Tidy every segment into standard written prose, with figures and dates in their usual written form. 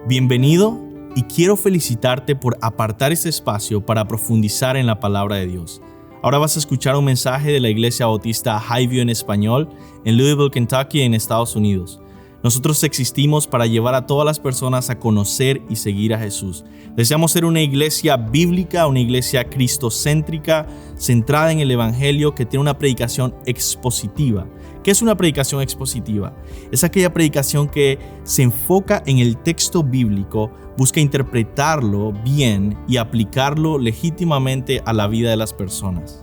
Bienvenido y quiero felicitarte por apartar este espacio para profundizar en la palabra de Dios. Ahora vas a escuchar un mensaje de la Iglesia Bautista Highview en español en Louisville, Kentucky, en Estados Unidos. Nosotros existimos para llevar a todas las personas a conocer y seguir a Jesús. Deseamos ser una iglesia bíblica, una iglesia cristocéntrica, centrada en el Evangelio, que tiene una predicación expositiva. ¿Qué es una predicación expositiva? Es aquella predicación que se enfoca en el texto bíblico, busca interpretarlo bien y aplicarlo legítimamente a la vida de las personas.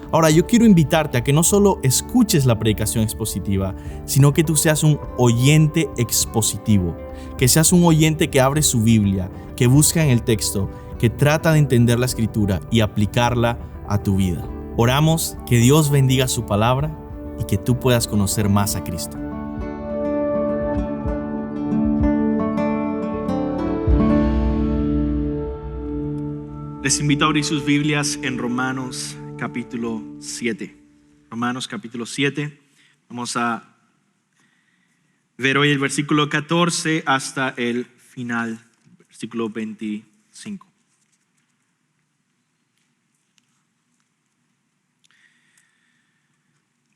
Ahora, yo quiero invitarte a que no solo escuches la predicación expositiva, sino que tú seas un oyente expositivo, que seas un oyente que abre su Biblia, que busca en el texto, que trata de entender la Escritura y aplicarla a tu vida. Oramos que Dios bendiga su palabra y que tú puedas conocer más a Cristo. Les invito a abrir sus Biblias en Romanos capítulo 7. Romanos capítulo 7. Vamos a ver hoy el versículo 14 hasta el final, versículo 25.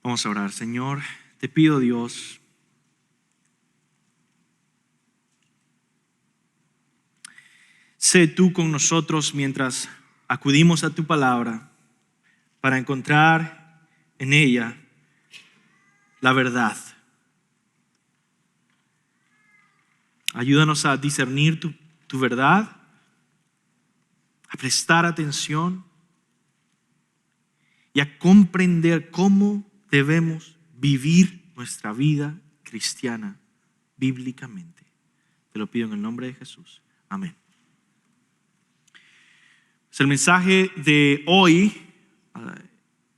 Vamos a orar. Señor, te pido, Dios, sé tú con nosotros mientras acudimos a tu palabra para encontrar en ella la verdad. Ayúdanos a discernir tu verdad, a prestar atención y a comprender cómo debemos vivir nuestra vida cristiana bíblicamente. Te lo pido en el nombre de Jesús. Amén. Pues el mensaje de hoy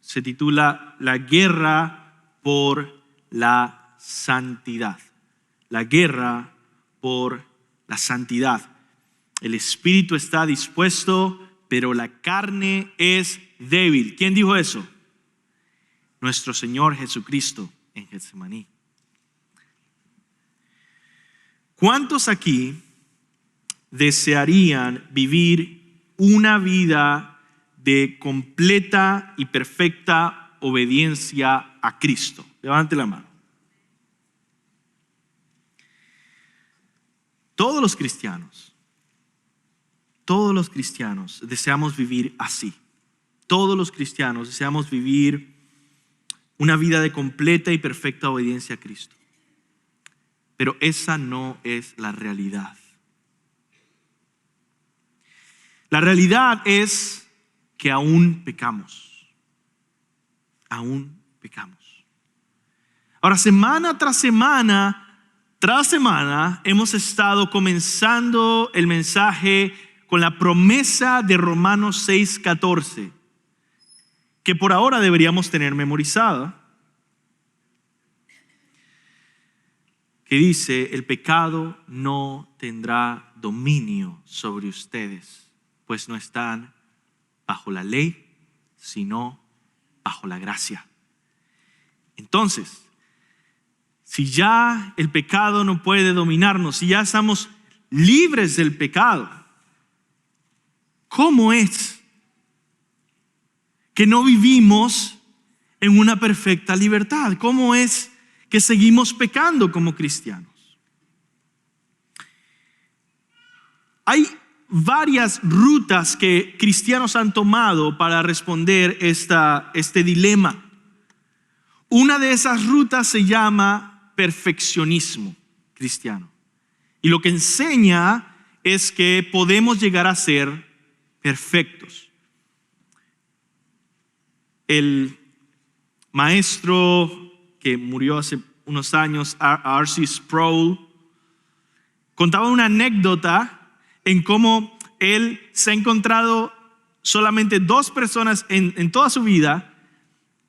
se titula La guerra por la santidad. La guerra por la santidad. El espíritu está dispuesto, pero la carne es débil. ¿Quién dijo eso? Nuestro Señor Jesucristo en Getsemaní. ¿Cuántos aquí desearían vivir una vida de completa y perfecta obediencia a Cristo? Levante la mano. Todos los cristianos deseamos vivir así. Todos los cristianos deseamos vivir una vida de completa y perfecta obediencia a Cristo. Pero esa no es la realidad. La realidad es que aún pecamos. Aún pecamos. Ahora, semana tras semana, hemos estado comenzando el mensaje con la promesa de Romanos 6:14. Que por ahora deberíamos tener memorizada, que dice: el pecado no tendrá dominio sobre ustedes, pues no están bajo la ley, sino bajo la gracia. Entonces, si ya el pecado no puede dominarnos, si ya estamos libres del pecado, ¿cómo es que no vivimos en una perfecta libertad? ¿Cómo es que seguimos pecando como cristianos? Hay varias rutas que cristianos han tomado para responder este dilema. Una de esas rutas se llama perfeccionismo cristiano. Y lo que enseña es que podemos llegar a ser perfectos. El maestro que murió hace unos años, R.C. Sproul, contaba una anécdota en cómo él se ha encontrado solamente 2 personas en toda su vida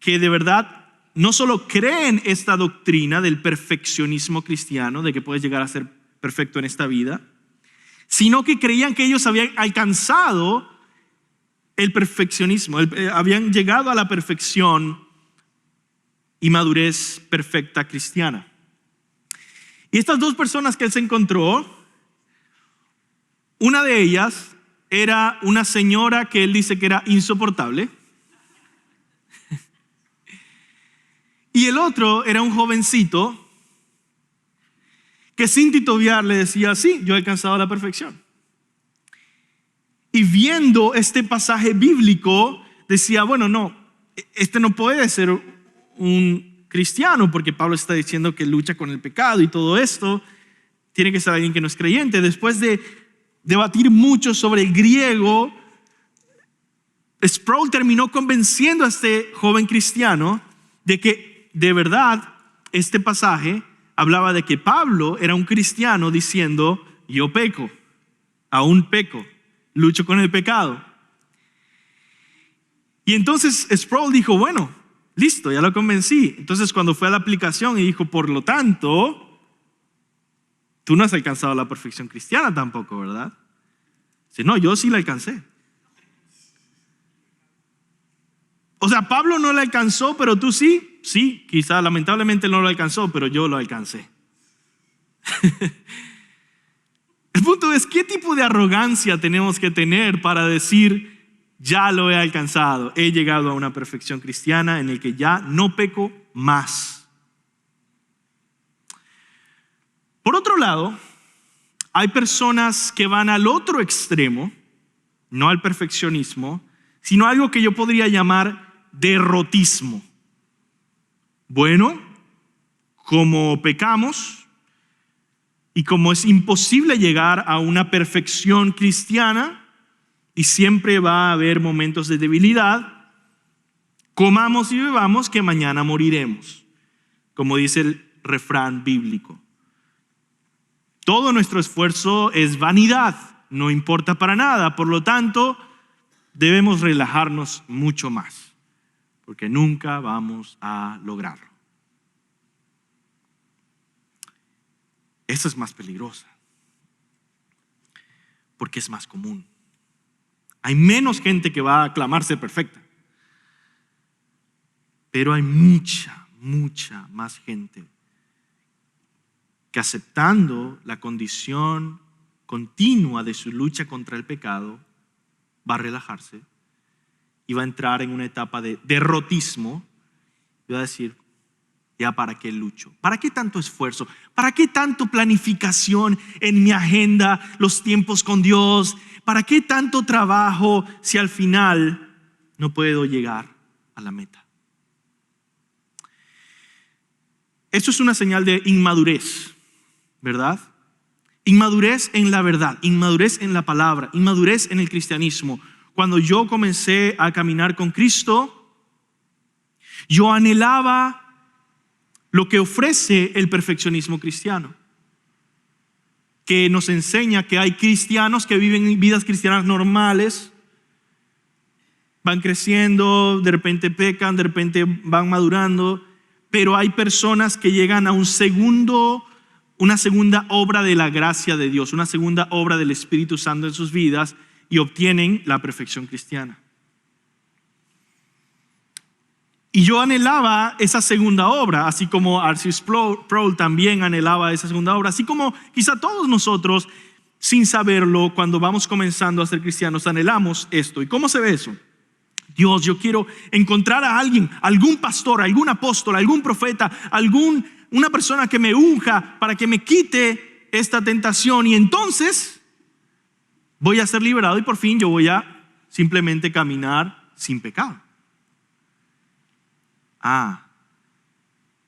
que de verdad no solo creen esta doctrina del perfeccionismo cristiano, de que puedes llegar a ser perfecto en esta vida, sino que creían que ellos habían alcanzado el perfeccionismo, habían llegado a la perfección y madurez perfecta cristiana. Y estas 2 personas que él se encontró Una de ellas era una señora que él dice que era insoportable. Y el otro era un jovencito que sin titubear le decía, sí, yo he alcanzado la perfección. Y viendo este pasaje bíblico, decía, bueno, no, este no puede ser un cristiano, porque Pablo está diciendo que lucha con el pecado y todo esto. Tiene que ser alguien que no es creyente. Después de debatir mucho sobre el griego, Sproul terminó convenciendo a este joven cristiano de que de verdad este pasaje hablaba de que Pablo era un cristiano diciendo, yo peco, aún peco, lucho con el pecado. Y entonces Sproul dijo, bueno, listo, ya lo convencí. Entonces cuando fue a la aplicación y dijo, por lo tanto, tú no has alcanzado la perfección cristiana tampoco, ¿verdad? Dice, no, yo sí la alcancé. O sea, Pablo no la alcanzó, pero tú sí. Sí, quizá lamentablemente no lo alcanzó, pero yo lo alcancé. El punto es, ¿qué tipo de arrogancia tenemos que tener para decir, ya lo he alcanzado, he llegado a una perfección cristiana en el que ya no peco más? Por otro lado, hay personas que van al otro extremo, no al perfeccionismo, sino algo que yo podría llamar derrotismo. Bueno, como pecamos y como es imposible llegar a una perfección cristiana y siempre va a haber momentos de debilidad, comamos y bebamos que mañana moriremos, como dice el refrán bíblico. Todo nuestro esfuerzo es vanidad, no importa para nada, por lo tanto, debemos relajarnos mucho más, porque nunca vamos a lograrlo. Esa es más peligrosa, porque es más común. Hay menos gente que va a aclamarse perfecta, pero hay mucha más gente que, aceptando la condición continua de su lucha contra el pecado, va a relajarse y va a entrar en una etapa de derrotismo y va a decir, ya para qué lucho, para qué tanto esfuerzo, para qué tanto planificación en mi agenda, los tiempos con Dios, para qué tanto trabajo si al final no puedo llegar a la meta. Eso es una señal de inmadurez, ¿verdad? Inmadurez en la verdad, inmadurez en la palabra, inmadurez en el cristianismo. Cuando yo comencé a caminar con Cristo, yo anhelaba lo que ofrece el perfeccionismo cristiano, que nos enseña que hay cristianos que viven vidas cristianas normales, van creciendo, de repente pecan, de repente van madurando, pero hay personas que llegan a una segunda obra de la gracia de Dios, una segunda obra del Espíritu Santo en sus vidas y obtienen la perfección cristiana. Y yo anhelaba esa segunda obra, así como R.C. Sproul también anhelaba esa segunda obra, así como quizá todos nosotros, sin saberlo, cuando vamos comenzando a ser cristianos, anhelamos esto. ¿Y cómo se ve eso? Dios, yo quiero encontrar a alguien, algún pastor, algún apóstol, algún profeta, una persona que me unja para que me quite esta tentación, y entonces voy a ser liberado y por fin yo voy a simplemente caminar sin pecado.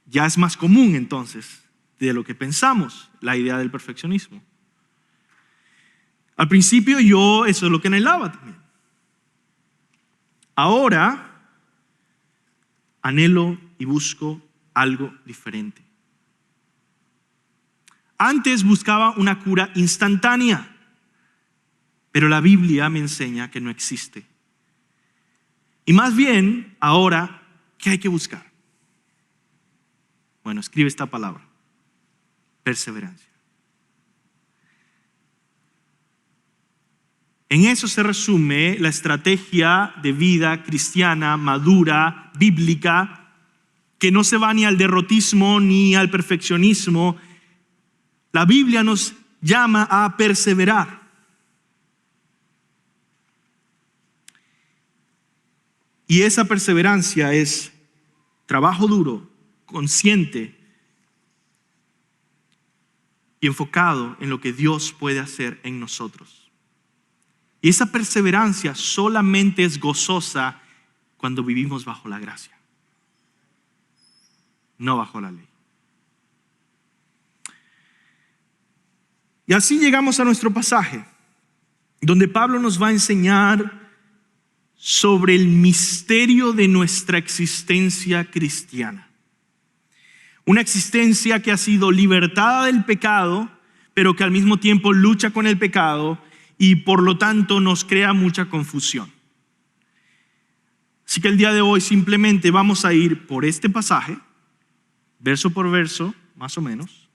Ya es más común entonces de lo que pensamos la idea del perfeccionismo. Al principio yo eso es lo que anhelaba también. Ahora anhelo y busco algo diferente. Antes buscaba una cura instantánea, pero la Biblia me enseña que no existe. Y más bien ahora, ¿qué hay que buscar? Bueno, escribe esta palabra: perseverancia. En eso se resume la estrategia de vida cristiana, madura, bíblica, que no se va ni al derrotismo ni al perfeccionismo. La Biblia nos llama a perseverar. Y esa perseverancia es trabajo duro, consciente y enfocado en lo que Dios puede hacer en nosotros. Y esa perseverancia solamente es gozosa cuando vivimos bajo la gracia, no bajo la ley. Y así llegamos a nuestro pasaje, donde Pablo nos va a enseñar sobre el misterio de nuestra existencia cristiana. Una existencia que ha sido libertada del pecado, pero que al mismo tiempo lucha con el pecado y por lo tanto nos crea mucha confusión. Así que el día de hoy simplemente vamos a ir por este pasaje, verso por verso, más o menos.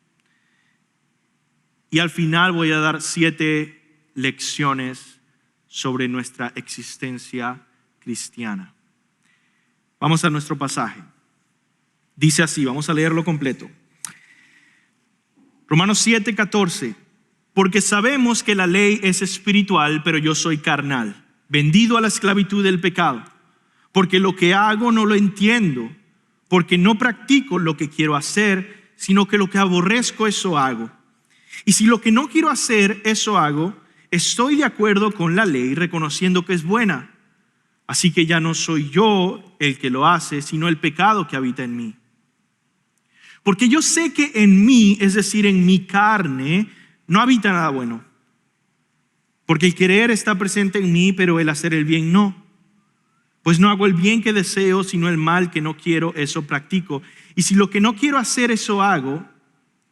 Y al final voy a dar 7 lecciones sobre nuestra existencia cristiana. Vamos a nuestro pasaje. Dice así, vamos a leerlo completo. Romanos 7:14. Porque sabemos que la ley es espiritual, pero yo soy carnal, vendido a la esclavitud del pecado. Porque lo que hago no lo entiendo, porque no practico lo que quiero hacer, sino que lo que aborrezco, eso hago. Y si lo que no quiero hacer, eso hago, estoy de acuerdo con la ley, reconociendo que es buena. Así que ya no soy yo el que lo hace, sino el pecado que habita en mí. Porque yo sé que en mí, es decir, en mi carne, no habita nada bueno. Porque el querer está presente en mí, pero el hacer el bien no. Pues no hago el bien que deseo, sino el mal que no quiero, eso practico. Y si lo que no quiero hacer, eso hago,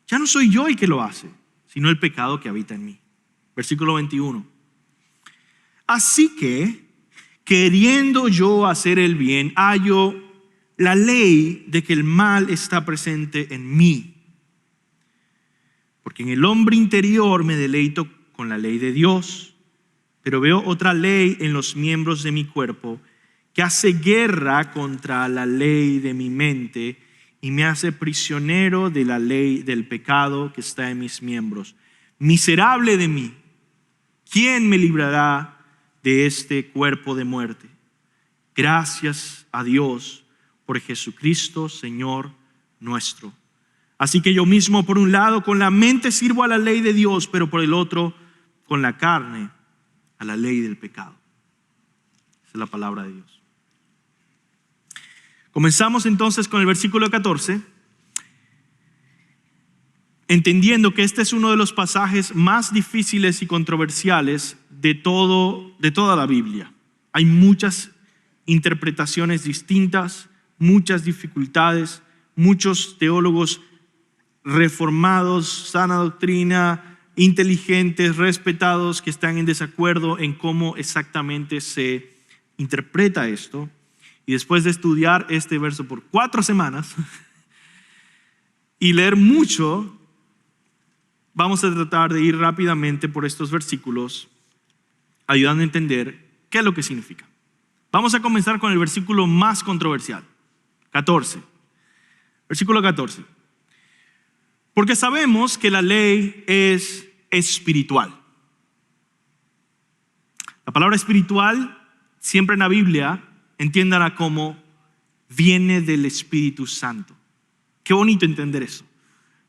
ya no soy yo el que lo hace, sino el pecado que habita en mí. Versículo 21. Así que, queriendo yo hacer el bien, hallo la ley de que el mal está presente en mí. Porque en el hombre interior me deleito con la ley de Dios, pero veo otra ley en los miembros de mi cuerpo que hace guerra contra la ley de mi mente y me hace prisionero de la ley del pecado que está en mis miembros. Miserable de mí, ¿quién me librará de este cuerpo de muerte? Gracias a Dios por Jesucristo, Señor nuestro. Así que yo mismo, por un lado, con la mente sirvo a la ley de Dios, pero por el otro, con la carne, a la ley del pecado. Esa es la palabra de Dios. Comenzamos entonces con el versículo 14, entendiendo que este es uno de los pasajes más difíciles y controversiales de toda la Biblia. Hay muchas interpretaciones distintas, muchas dificultades, muchos teólogos reformados, sana doctrina, inteligentes, respetados, que están en desacuerdo en cómo exactamente se interpreta esto. Y después de estudiar este verso por 4 semanas y leer mucho, vamos a tratar de ir rápidamente por estos versículos, ayudando a entender qué es lo que significa. Vamos a comenzar con el versículo más controversial, 14. Versículo 14. Porque sabemos que la ley es espiritual. La palabra espiritual, siempre en la Biblia, entiéndala como viene del Espíritu Santo. Qué bonito entender eso.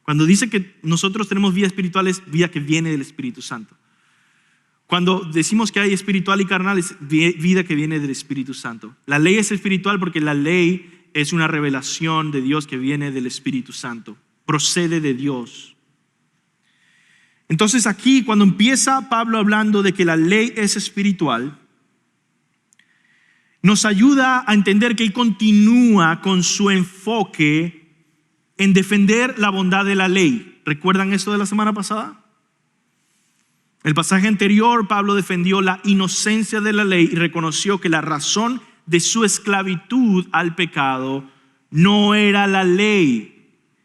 Cuando dice que nosotros tenemos vida espiritual, es vida que viene del Espíritu Santo. Cuando decimos que hay espiritual y carnal, es vida que viene del Espíritu Santo. La ley es espiritual porque la ley es una revelación de Dios que viene del Espíritu Santo. Procede de Dios. Entonces aquí, cuando empieza Pablo hablando de que la ley es espiritual, nos ayuda a entender que él continúa con su enfoque en defender la bondad de la ley. ¿Recuerdan esto de la semana pasada? El pasaje anterior, Pablo defendió la inocencia de la ley y reconoció que la razón de su esclavitud al pecado no era la ley.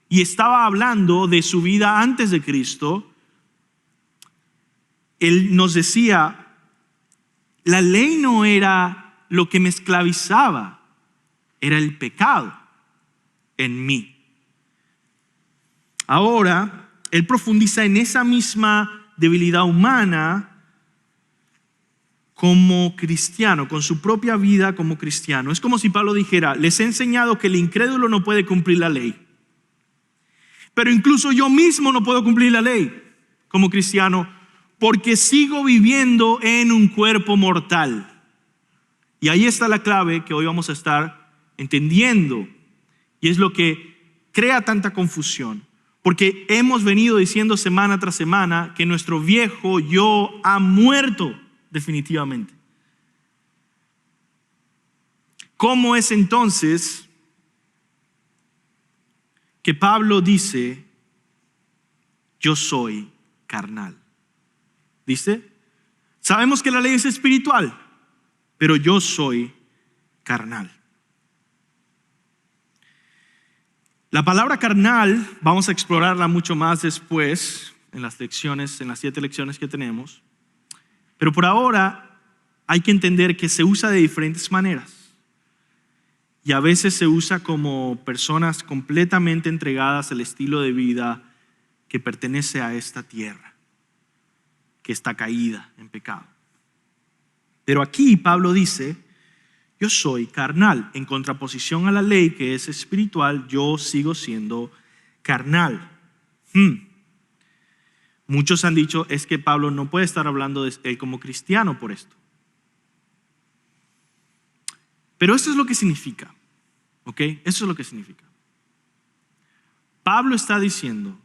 Y estaba hablando de su vida antes de Cristo. Él nos decía, la ley no era lo que me esclavizaba, era el pecado en mí. Ahora, él profundiza en esa misma debilidad humana como cristiano, con su propia vida como cristiano. Es como si Pablo dijera, les he enseñado que el incrédulo no puede cumplir la ley. Pero incluso yo mismo no puedo cumplir la ley como cristiano porque sigo viviendo en un cuerpo mortal. Y ahí está la clave que hoy vamos a estar entendiendo. Y es lo que crea tanta confusión. Porque hemos venido diciendo semana tras semana que nuestro viejo yo ha muerto definitivamente. ¿Cómo es entonces que Pablo dice, yo soy carnal? Dice, sabemos que la ley es espiritual, pero yo soy carnal. La palabra carnal vamos a explorarla mucho más después en las 7 lecciones que tenemos. Pero por ahora hay que entender que se usa de diferentes maneras. Y a veces se usa como personas completamente entregadas al estilo de vida que pertenece a esta tierra, que está caída en pecado. Pero aquí Pablo dice, yo soy carnal. En contraposición a la ley que es espiritual, yo sigo siendo carnal. Muchos han dicho, es que Pablo no puede estar hablando de él como cristiano por esto. Pero eso es lo que significa, ¿ok? Eso es lo que significa. Pablo está diciendo,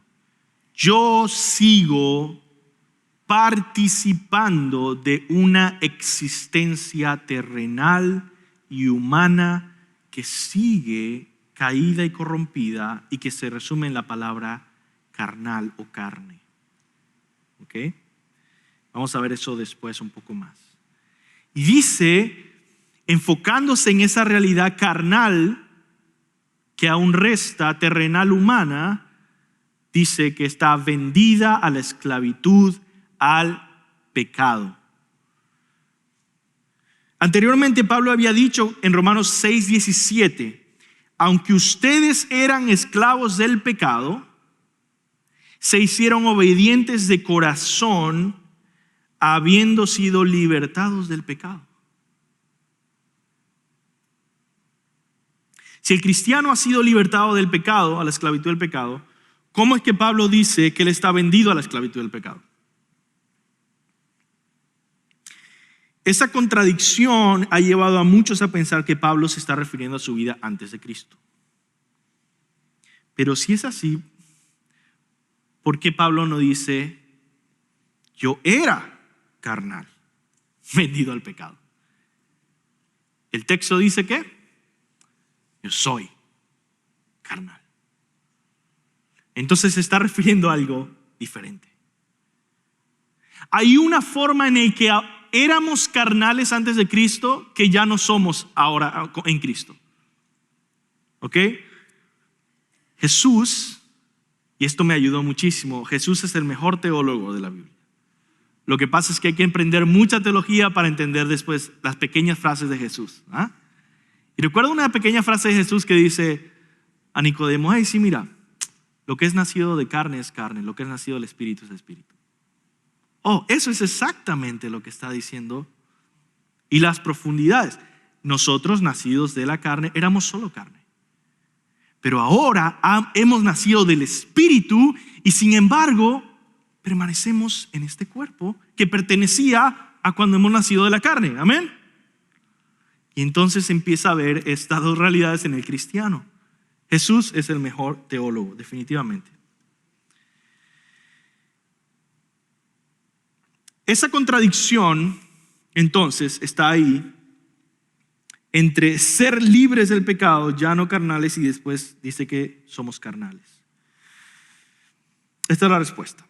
yo sigo participando de una existencia terrenal y humana que sigue caída y corrompida y que se resume en la palabra carnal o carne. ¿Ok? Vamos a ver eso después un poco más. Y dice, enfocándose en esa realidad carnal que aún resta terrenal humana, dice que está vendida a la esclavitud, al pecado. Anteriormente Pablo había dicho en Romanos 6:17, aunque ustedes eran esclavos del pecado, se hicieron obedientes de corazón, habiendo sido libertados del pecado. Si el cristiano ha sido libertado del pecado, a la esclavitud del pecado, ¿cómo es que Pablo dice que él está vendido a la esclavitud del pecado? Esa contradicción ha llevado a muchos a pensar que Pablo se está refiriendo a su vida antes de Cristo. Pero si es así, ¿por qué Pablo no dice, yo era carnal, vendido al pecado? El texto dice que yo soy carnal. Entonces se está refiriendo a algo diferente. Hay una forma en la que éramos carnales antes de Cristo que ya no somos ahora en Cristo. ¿Ok? Jesús, y esto me ayudó muchísimo, Jesús es el mejor teólogo de la Biblia. Lo que pasa es que hay que aprender mucha teología para entender después las pequeñas frases de Jesús. Y recuerdo una pequeña frase de Jesús que dice a Nicodemo, sí, mira, lo que es nacido de carne es carne, lo que es nacido del espíritu es espíritu. Eso es exactamente lo que está diciendo. Y las profundidades. Nosotros, nacidos de la carne, éramos solo carne. Pero ahora hemos nacido del espíritu y sin embargo permanecemos en este cuerpo que pertenecía a cuando hemos nacido de la carne. Amén. Y entonces empieza a ver estas dos realidades en el cristiano. Jesús es el mejor teólogo, definitivamente. Esa contradicción, entonces, está ahí entre ser libres del pecado, ya no carnales, y después dice que somos carnales. Esta es la respuesta.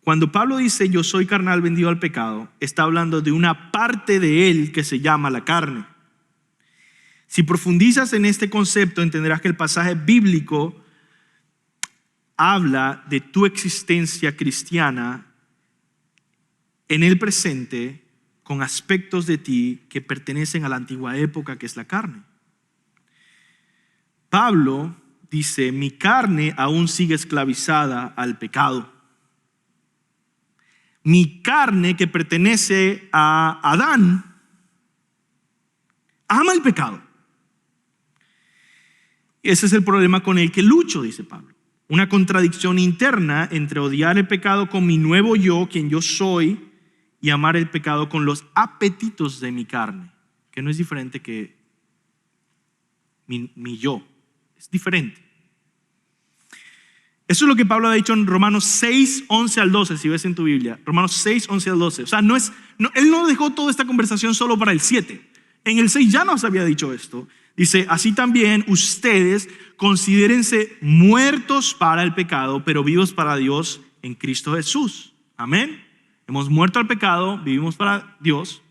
Cuando Pablo dice yo soy carnal vendido al pecado, está hablando de una parte de él que se llama la carne. Si profundizas en este concepto, entenderás que el pasaje bíblico habla de tu existencia cristiana en el presente con aspectos de ti que pertenecen a la antigua época que es la carne. Pablo dice, mi carne aún sigue esclavizada al pecado. Mi carne, que pertenece a Adán, ama el pecado. Ese es el problema con el que lucho, dice Pablo. Una contradicción interna entre odiar el pecado con mi nuevo yo, quien yo soy, y amar el pecado con los apetitos de mi carne, que no es diferente que mi yo, es diferente. Eso es lo que Pablo ha dicho en Romanos 6, 11 al 12, si ves en tu Biblia. Romanos 6, 11 al 12. O sea, él no dejó toda esta conversación solo para el 7. En el 6 ya nos había dicho esto. Dice, así también ustedes considérense muertos para el pecado, pero vivos para Dios en Cristo Jesús. Amén. Hemos muerto al pecado, vivimos para Dios.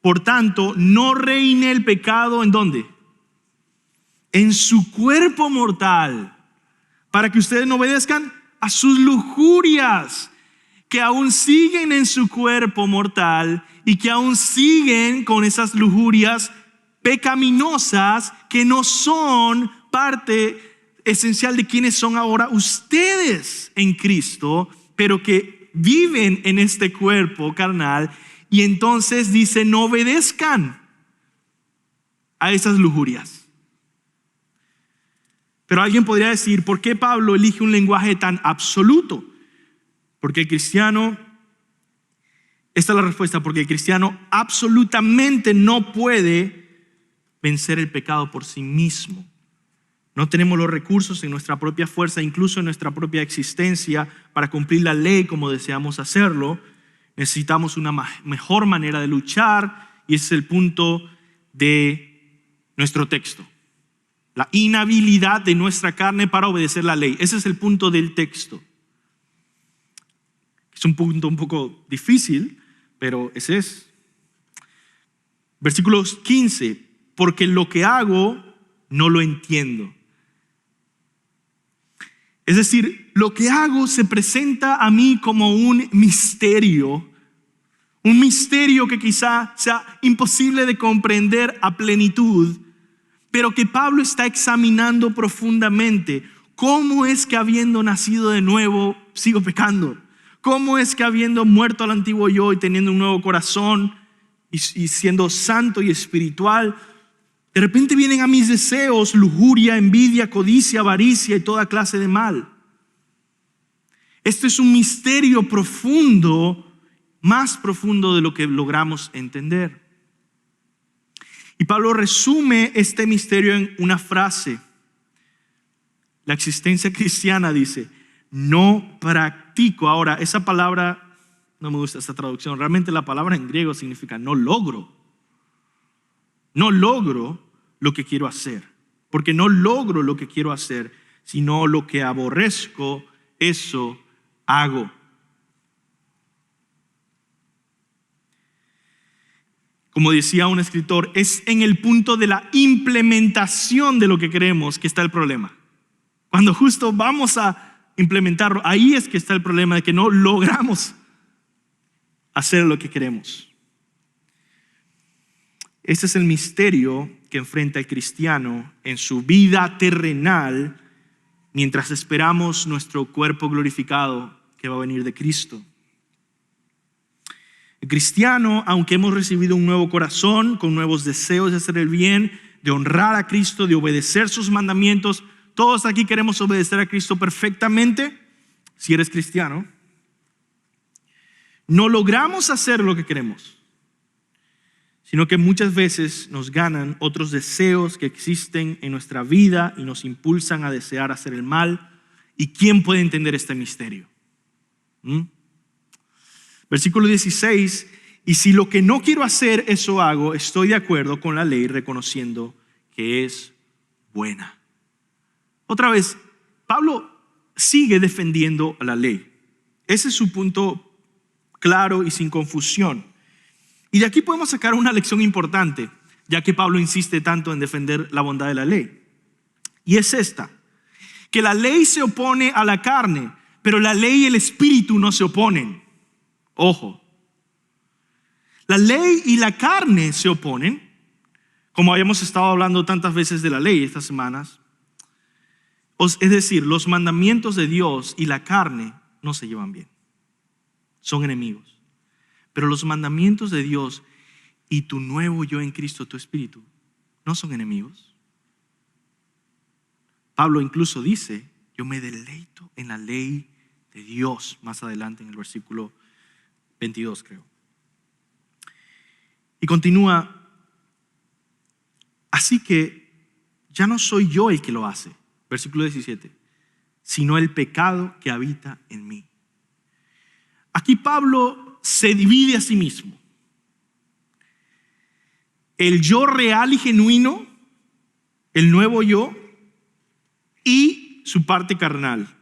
Por tanto, no reine el pecado ¿en dónde? En su cuerpo mortal, para que ustedes no obedezcan a sus lujurias, que aún siguen en su cuerpo mortal y que aún siguen con esas lujurias pecaminosas que no son parte esencial de quienes son ahora ustedes en Cristo, pero que viven en este cuerpo carnal. Y entonces dice, no obedezcan a esas lujurias. Pero alguien podría decir, ¿por qué Pablo elige un lenguaje tan absoluto? Porque el cristiano, esta es la respuesta, porque el cristiano absolutamente no puede vencer el pecado por sí mismo. No tenemos los recursos en nuestra propia fuerza, incluso en nuestra propia existencia, para cumplir la ley como deseamos hacerlo. Necesitamos una mejor manera de luchar, y ese es el punto de nuestro texto. La inhabilidad de nuestra carne para obedecer la ley. Ese es el punto del texto. Es un punto un poco difícil, pero ese es. Versículos 15. Porque lo que hago no lo entiendo. Es decir, lo que hago se presenta a mí como un misterio que quizá sea imposible de comprender a plenitud, pero que Pablo está examinando profundamente. ¿Cómo es que habiendo nacido de nuevo sigo pecando? ¿Cómo es que habiendo muerto al antiguo yo y teniendo un nuevo corazón y siendo santo y espiritual, de repente vienen a mis deseos lujuria, envidia, codicia, avaricia y toda clase de mal? Esto es un misterio profundo, más profundo de lo que logramos entender. Y Pablo resume este misterio en una frase. La existencia cristiana dice, no practico. Ahora, esa palabra, no me gusta esta traducción. Realmente la palabra en griego significa no logro. No logro lo que quiero hacer. Porque no logro lo que quiero hacer, sino lo que aborrezco, eso hago. Como decía un escritor, es en el punto de la implementación de lo que queremos que está el problema. Cuando justo vamos a implementarlo, ahí es que está el problema de que no logramos hacer lo que queremos. Este es el misterio que enfrenta el cristiano en su vida terrenal mientras esperamos nuestro cuerpo glorificado que va a venir de Cristo. El cristiano, aunque hemos recibido un nuevo corazón con nuevos deseos de hacer el bien, de honrar a Cristo, de obedecer sus mandamientos, todos aquí queremos obedecer a Cristo perfectamente. Si eres cristiano, no logramos hacer lo que queremos, sino que muchas veces nos ganan otros deseos que existen en nuestra vida y nos impulsan a desear hacer el mal. ¿Y quién puede entender este misterio? Versículo 16, y si lo que no quiero hacer, eso hago, estoy de acuerdo con la ley, reconociendo que es buena. Otra vez, Pablo sigue defendiendo la ley. Ese es su punto claro y sin confusión. Y de aquí podemos sacar una lección importante, ya que Pablo insiste tanto en defender la bondad de la ley. Y es esta, que la ley se opone a la carne, pero la ley y el espíritu no se oponen. Ojo, la ley y la carne se oponen, como habíamos estado hablando tantas veces de la ley estas semanas. Es decir, los mandamientos de Dios y la carne no se llevan bien. son enemigos. Pero los mandamientos de Dios y tu nuevo yo en Cristo, tu espíritu, no son enemigos. Pablo incluso dice, yo me deleito en la ley de Dios, más adelante en el versículo 22 creo. Y continúa, así que ya no soy yo el que lo hace, versículo 17, sino el pecado que habita en mí. Aquí Pablo se divide a sí mismo. El yo real y genuino, el nuevo yo, y su parte carnal.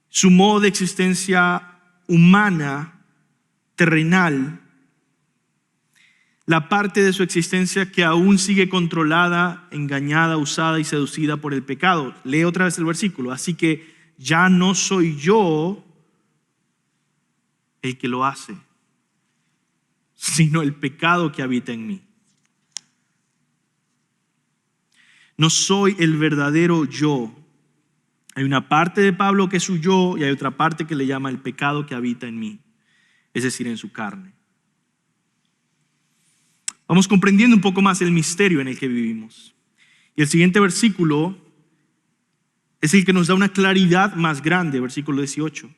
Su modo de existencia humana, terrenal, la parte de su existencia que aún sigue controlada, engañada, usada y seducida por el pecado. Lee otra vez el versículo. Así que ya no soy yo el que lo hace, sino el pecado que habita en mí. No soy el verdadero yo. Hay una parte de Pablo que es su yo y hay otra parte que le llama el pecado que habita en mí, es decir, en su carne. Vamos comprendiendo un poco más el misterio en el que vivimos. Y el siguiente versículo es el que nos da una claridad más grande, versículo 18.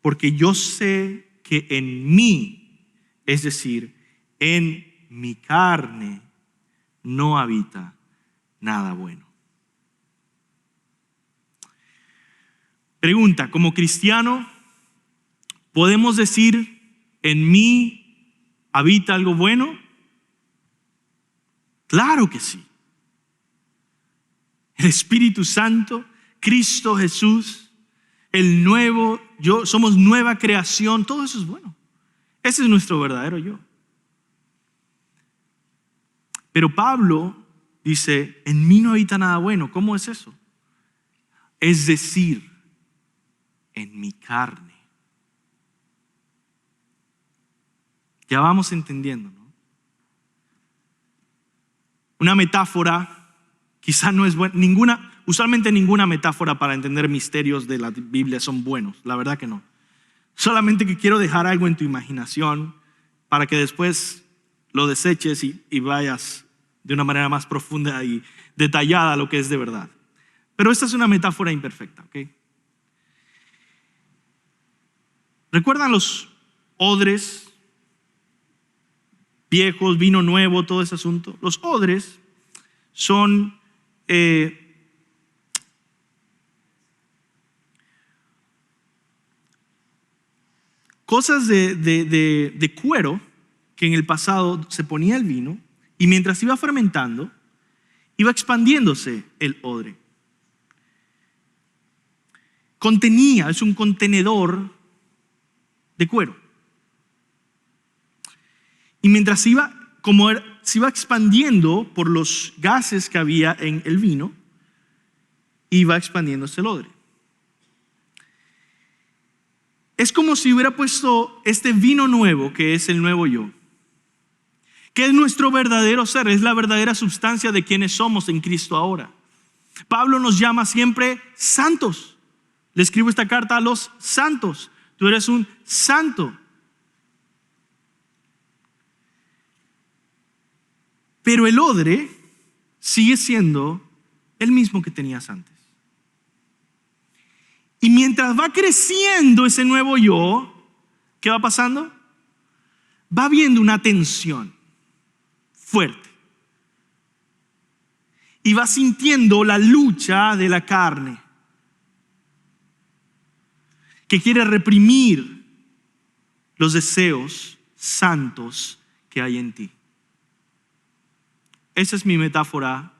Porque yo sé que en mí, es decir, en mi carne, no habita nada bueno. Pregunta, como cristiano, ¿podemos decir en mí habita algo bueno? Claro que sí. El Espíritu Santo, Cristo Jesús, el nuevo yo, somos nueva creación, todo eso es bueno. Ese es nuestro verdadero yo. Pero Pablo dice, en mí no habita nada bueno. ¿Cómo es eso? Es decir, en mi carne. Ya vamos entendiendo, ¿no? Una metáfora, quizá no es buena, usualmente ninguna metáfora para entender misterios de la Biblia son buenos, la verdad que no. Solamente que quiero dejar algo en tu imaginación para que después lo deseches y vayas de una manera más profunda y detallada a lo que es de verdad. Pero esta es una metáfora imperfecta, ¿ok? ¿Recuerdan los odres viejos, vino nuevo, todo ese asunto? Los odres son cosas de cuero que en el pasado se ponía el vino y mientras iba fermentando, iba expandiéndose el odre. Es un contenedor de cuero. Y mientras se iba expandiendo por los gases que había en el vino, iba expandiéndose el odre. Es como si hubiera puesto este vino nuevo, que es el nuevo yo, que es nuestro verdadero ser, es la verdadera sustancia de quienes somos en Cristo ahora. Pablo nos llama siempre santos. Le escribo esta carta a los santos. Tú eres un santo. Pero el odre sigue siendo el mismo que tenías antes. Y mientras va creciendo ese nuevo yo, ¿qué va pasando? Va habiendo una tensión fuerte. Y va sintiendo la lucha de la carne, que quiere reprimir los deseos santos que hay en ti. Esa es mi metáfora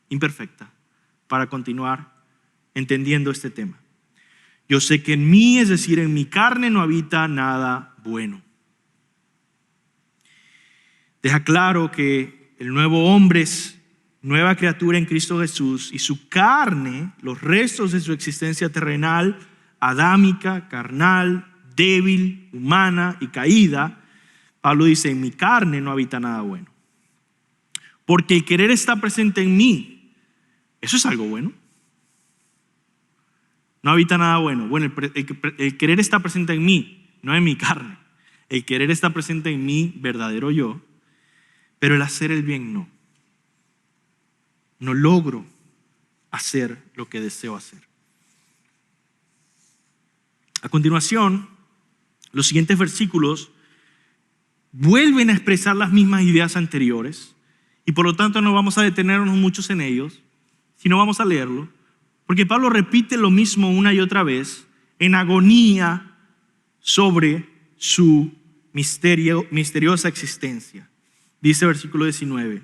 imperfecta para continuar entendiendo este tema. Yo sé que en mí, es decir, en mi carne no habita nada bueno. Deja claro que el nuevo hombre es nueva criatura en Cristo Jesús y su carne, los restos de su existencia terrenal, adámica, carnal, débil, humana y caída, Pablo dice, en mi carne no habita nada bueno. Porque el querer está presente en mí. Eso es algo bueno. no habita nada bueno. Bueno, el querer está presente en mí, no en mi carne. El querer está presente en mi verdadero yo, pero el hacer el bien no. No logro hacer lo que deseo hacer. A continuación, los siguientes versículos vuelven a expresar las mismas ideas anteriores y por lo tanto no vamos a detenernos muchos en ellos, sino vamos a leerlo, porque Pablo repite lo mismo una y otra vez en agonía sobre su misteriosa existencia. Dice versículo 19,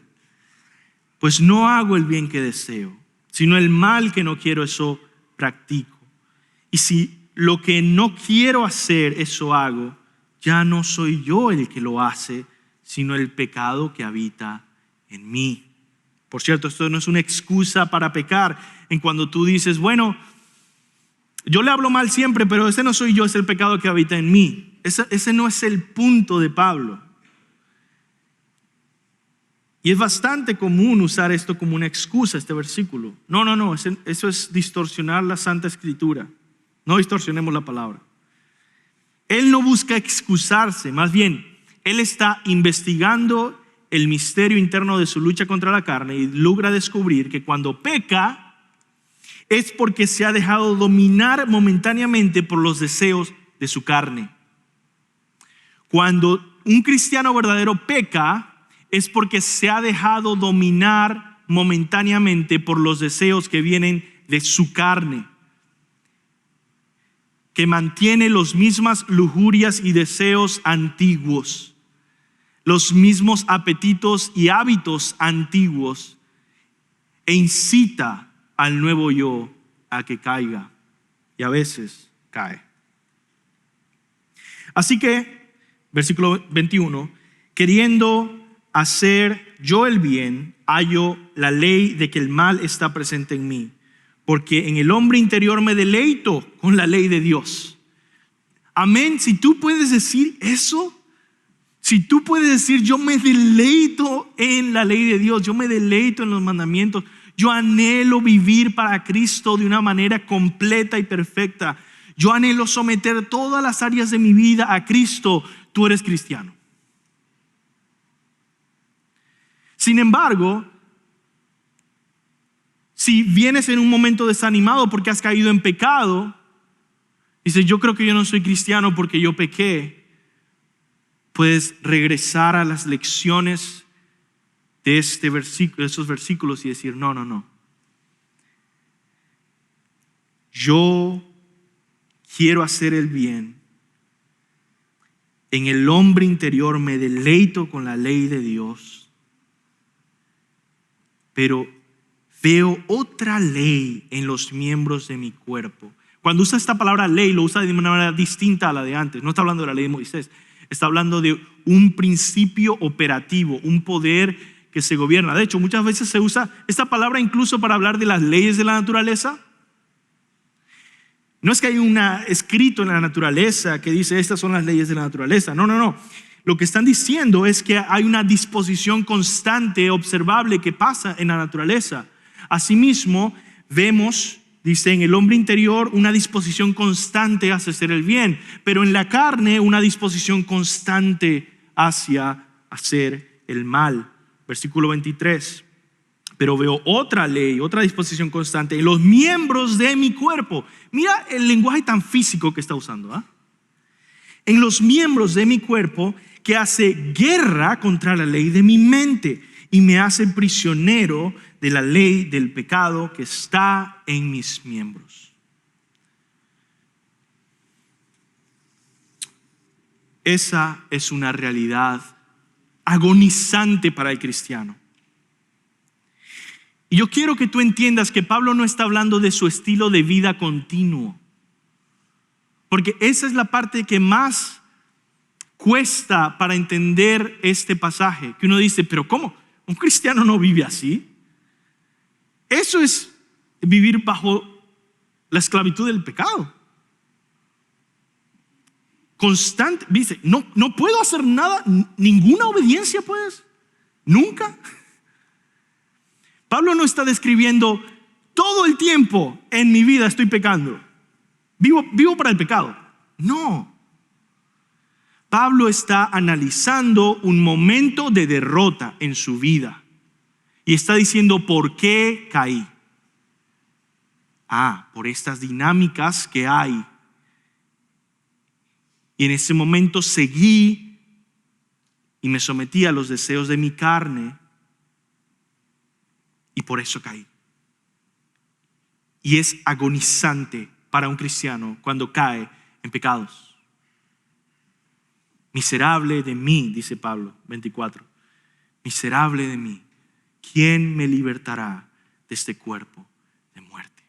pues no hago el bien que deseo, sino el mal que no quiero, eso practico. Y si lo que no quiero hacer, eso hago, ya no soy yo el que lo hace, sino el pecado que habita en mí. Por cierto, esto no es una excusa para pecar. En cuando tú dices, bueno, yo le hablo mal siempre, pero ese no soy yo, es el pecado que habita en mí. Ese no es el punto de Pablo. Y es bastante común usar esto como una excusa, este versículo. No, eso es distorsionar la Santa Escritura. No distorsionemos la palabra. Él no busca excusarse, más bien, él está investigando el misterio interno de su lucha contra la carne y logra descubrir que cuando peca es porque se ha dejado dominar momentáneamente por los deseos de su carne. Cuando un cristiano verdadero peca es porque se ha dejado dominar momentáneamente por los deseos que vienen de su carne, que mantiene las mismas lujurias y deseos antiguos, los mismos apetitos y hábitos antiguos, e incita al nuevo yo a que caiga, y a veces cae. Así que, versículo 21, queriendo hacer yo el bien, hallo la ley de que el mal está presente en mí, porque en el hombre interior me deleito con la ley de Dios. Amén. Si tú puedes decir eso, si tú puedes decir yo me deleito en la ley de Dios, yo me deleito en los mandamientos, yo anhelo vivir para Cristo de una manera completa y perfecta, yo anhelo someter todas las áreas de mi vida a Cristo, tú eres cristiano. Sin embargo, si vienes en un momento desanimado porque has caído en pecado, dices, yo creo que yo no soy cristiano porque yo pequé, puedes regresar a las lecciones de este versículo, de esos versículos y decir, no. Yo quiero hacer el bien. En el hombre interior me deleito con la ley de Dios. Pero veo otra ley en los miembros de mi cuerpo. Cuando usa esta palabra ley, lo usa de una manera distinta a la de antes. No está hablando de la ley de Moisés. Está hablando de un principio operativo, un poder que se gobierna. De hecho, muchas veces se usa esta palabra incluso para hablar de las leyes de la naturaleza. No es que hay un escrito en la naturaleza que dice estas son las leyes de la naturaleza. No. Lo que están diciendo es que hay una disposición constante, observable que pasa en la naturaleza. Asimismo, vemos, dice, en el hombre interior una disposición constante hacia hacer el bien, pero en la carne una disposición constante hacia hacer el mal. Versículo 23. Pero veo otra ley, otra disposición constante en los miembros de mi cuerpo. Mira el lenguaje tan físico que está usando, en los miembros de mi cuerpo, que hace guerra contra la ley de mi mente y me hace prisionero de la ley del pecado que está en mis miembros. Esa es una realidad agonizante para el cristiano. Y yo quiero que tú entiendas que Pablo no está hablando de su estilo de vida continuo, porque esa es la parte que más cuesta para entender este pasaje, que uno dice, pero ¿cómo? ¿Un cristiano no vive así? Eso es vivir bajo la esclavitud del pecado. Constante, dice, no puedo hacer nada, ninguna obediencia pues, nunca. Pablo no está describiendo todo el tiempo en mi vida estoy pecando. Vivo para el pecado. No. Pablo está analizando un momento de derrota en su vida y está diciendo, ¿por qué caí? Por estas dinámicas que hay. Y en ese momento seguí y me sometí a los deseos de mi carne y por eso caí. Y es agonizante para un cristiano cuando cae en pecados. Miserable de mí, dice Pablo 24. Miserable de mí. ¿Quién me libertará de este cuerpo de muerte?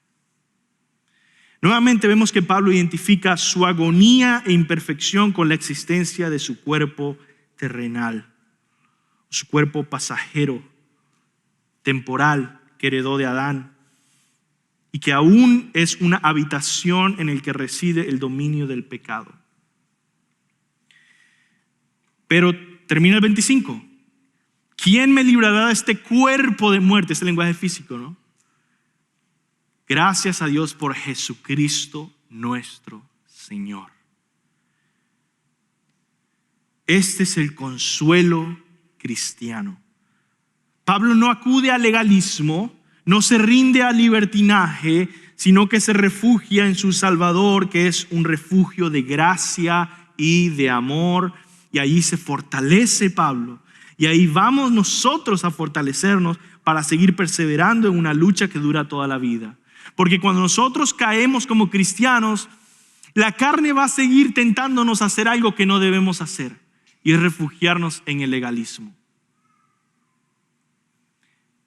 Nuevamente vemos que Pablo identifica su agonía e imperfección con la existencia de su cuerpo terrenal, su cuerpo pasajero, temporal, que heredó de Adán y que aún es una habitación en el que reside el dominio del pecado. Pero termina el 25. ¿Quién me librará de este cuerpo de muerte? Es el lenguaje físico, ¿no? Gracias a Dios por Jesucristo nuestro Señor. Este es el consuelo cristiano. Pablo no acude al legalismo, no se rinde al libertinaje, sino que se refugia en su Salvador, que es un refugio de gracia y de amor. Y ahí se fortalece Pablo. Y ahí vamos nosotros a fortalecernos para seguir perseverando en una lucha que dura toda la vida. Porque cuando nosotros caemos como cristianos, la carne va a seguir tentándonos a hacer algo que no debemos hacer. Y es refugiarnos en el legalismo.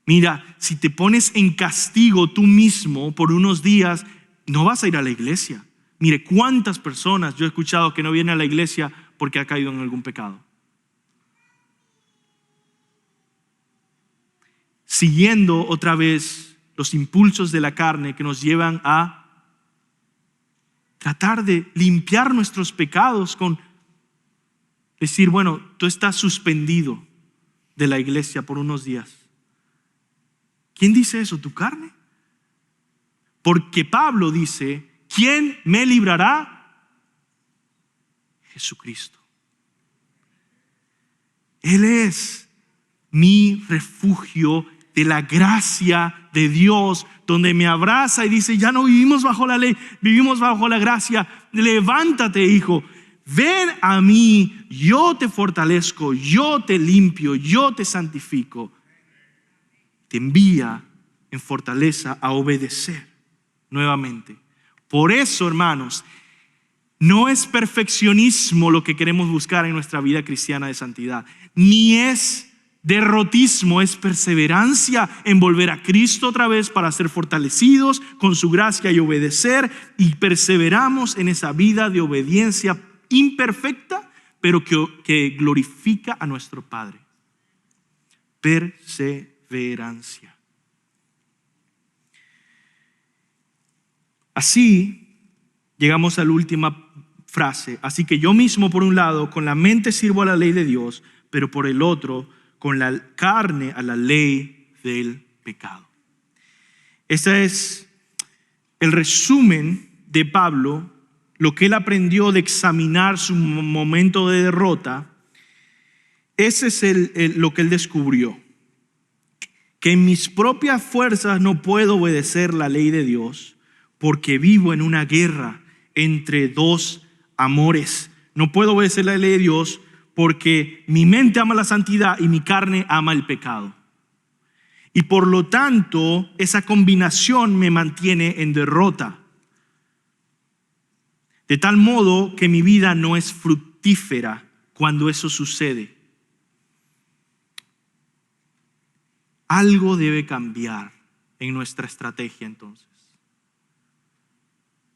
Mira, si te pones en castigo tú mismo por unos días, no vas a ir a la iglesia. Mire, cuántas personas yo he escuchado que no vienen a la iglesia porque ha caído en algún pecado. Siguiendo otra vez los impulsos de la carne que nos llevan a tratar de limpiar nuestros pecados con decir, bueno, tú estás suspendido de la iglesia por unos días. ¿Quién dice eso? ¿Tu carne? Porque Pablo dice, ¿quién me librará? Jesucristo. Él es mi refugio de la gracia de Dios, donde me abraza y dice, ya no vivimos bajo la ley, vivimos bajo la gracia. Levántate, hijo, ven a mí, yo te fortalezco, yo te limpio, yo te santifico. Te envía en fortaleza a obedecer nuevamente. Por eso, hermanos, no es perfeccionismo lo que queremos buscar en nuestra vida cristiana de santidad, ni es derrotismo, es perseverancia en volver a Cristo otra vez para ser fortalecidos con su gracia y obedecer, y perseveramos en esa vida de obediencia imperfecta, pero que glorifica a nuestro Padre. Perseverancia. Así llegamos a la última frase. Así que yo mismo, por un lado, con la mente sirvo a la ley de Dios, pero por el otro, con la carne a la ley del pecado. Ese es el resumen de Pablo, lo que él aprendió de examinar su momento de derrota. Ese es lo que él descubrió. Que en mis propias fuerzas no puedo obedecer la ley de Dios, porque vivo en una guerra entre dos amores. No puedo obedecer la ley de Dios porque mi mente ama la santidad y mi carne ama el pecado. Y por lo tanto, esa combinación me mantiene en derrota. De tal modo que mi vida no es fructífera cuando eso sucede. Algo debe cambiar en nuestra estrategia entonces.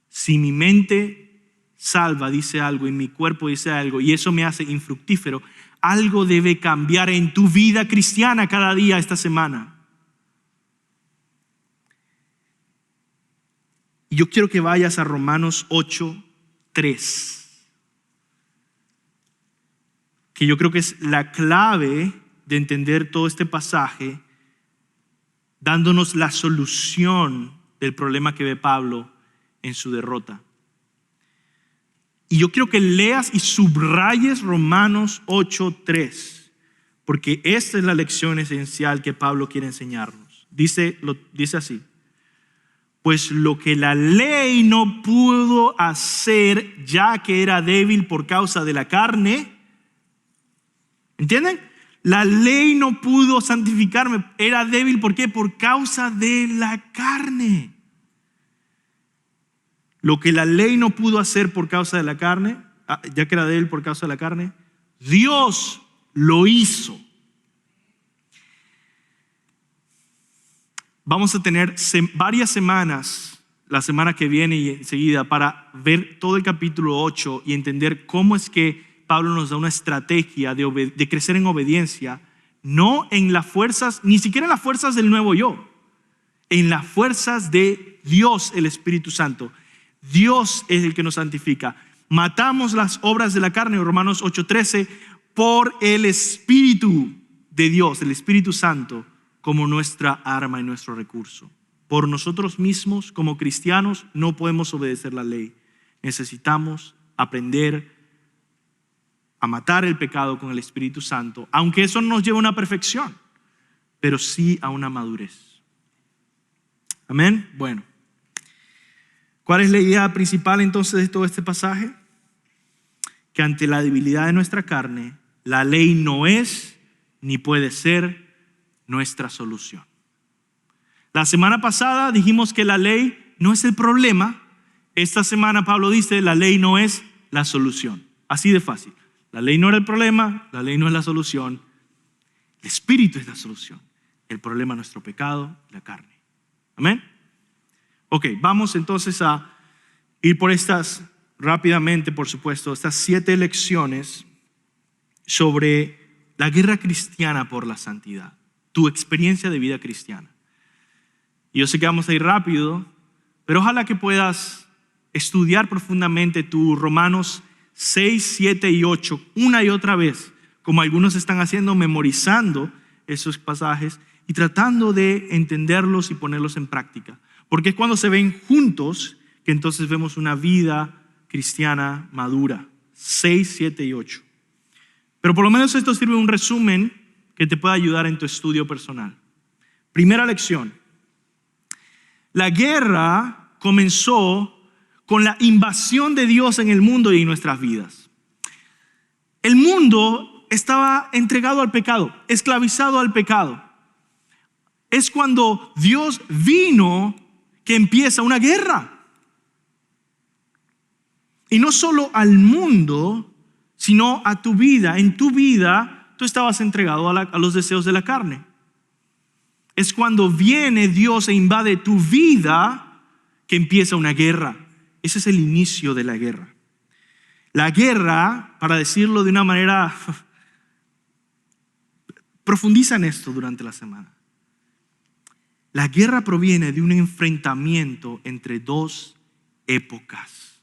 Si mi mente salva dice algo y mi cuerpo dice algo y eso me hace infructífero, algo debe cambiar en tu vida cristiana cada día esta semana. Y yo quiero que vayas a Romanos 8:3, que yo creo que es la clave de entender todo este pasaje, dándonos la solución del problema que ve Pablo en su derrota. Y yo quiero que leas y subrayes Romanos 8:3, porque esta es la lección esencial que Pablo quiere enseñarnos. Dice así: pues lo que la ley no pudo hacer, ya que era débil por causa de la carne. ¿Entienden? La ley no pudo santificarme, era débil. ¿Por qué? Por causa de la carne. Lo que la ley no pudo hacer por causa de la carne, ya que era débil por causa de la carne, Dios lo hizo. Vamos a tener varias semanas, la semana que viene y enseguida, para ver todo el capítulo 8 y entender cómo es que Pablo nos da una estrategia de crecer en obediencia, no en las fuerzas, ni siquiera en las fuerzas del nuevo yo, en las fuerzas de Dios, el Espíritu Santo. Dios es el que nos santifica. Matamos las obras de la carne, Romanos 8:13, por el Espíritu de Dios, el Espíritu Santo, como nuestra arma y nuestro recurso. Por nosotros mismos, como cristianos, no podemos obedecer la ley. Necesitamos aprender a matar el pecado con el Espíritu Santo, aunque eso no nos lleva a una perfección, pero sí a una madurez. Amén. Bueno, ¿cuál es la idea principal entonces de todo este pasaje? Que ante la debilidad de nuestra carne, la ley no es ni puede ser nuestra solución. La semana pasada dijimos que la ley no es el problema. Esta semana Pablo dice la ley no es la solución. Así de fácil. La ley no era el problema, la ley no es la solución. El Espíritu es la solución. El problema es nuestro pecado, la carne. Amén. Ok, vamos entonces a ir por estas rápidamente, por supuesto, estas 7 lecciones sobre la guerra cristiana por la santidad, tu experiencia de vida cristiana. Y yo sé que vamos a ir rápido, pero ojalá que puedas estudiar profundamente tu Romanos 6, 7 y 8 una y otra vez, como algunos están haciendo, memorizando esos pasajes y tratando de entenderlos y ponerlos en práctica. Porque es cuando se ven juntos que entonces vemos una vida cristiana madura. 6, 7 y 8. Pero por lo menos esto sirve un resumen que te pueda ayudar en tu estudio personal. Primera lección. La guerra comenzó con la invasión de Dios en el mundo y en nuestras vidas. El mundo estaba entregado al pecado, esclavizado al pecado. Es cuando Dios vino que empieza una guerra. Y no solo al mundo, sino a tu vida. En tu vida, tú estabas entregado a los deseos de la carne. Es cuando viene Dios e invade tu vida que empieza una guerra. Ese es el inicio de la guerra. La guerra, para decirlo de una manera, profundiza en esto durante la semana. La guerra proviene de un enfrentamiento entre dos épocas.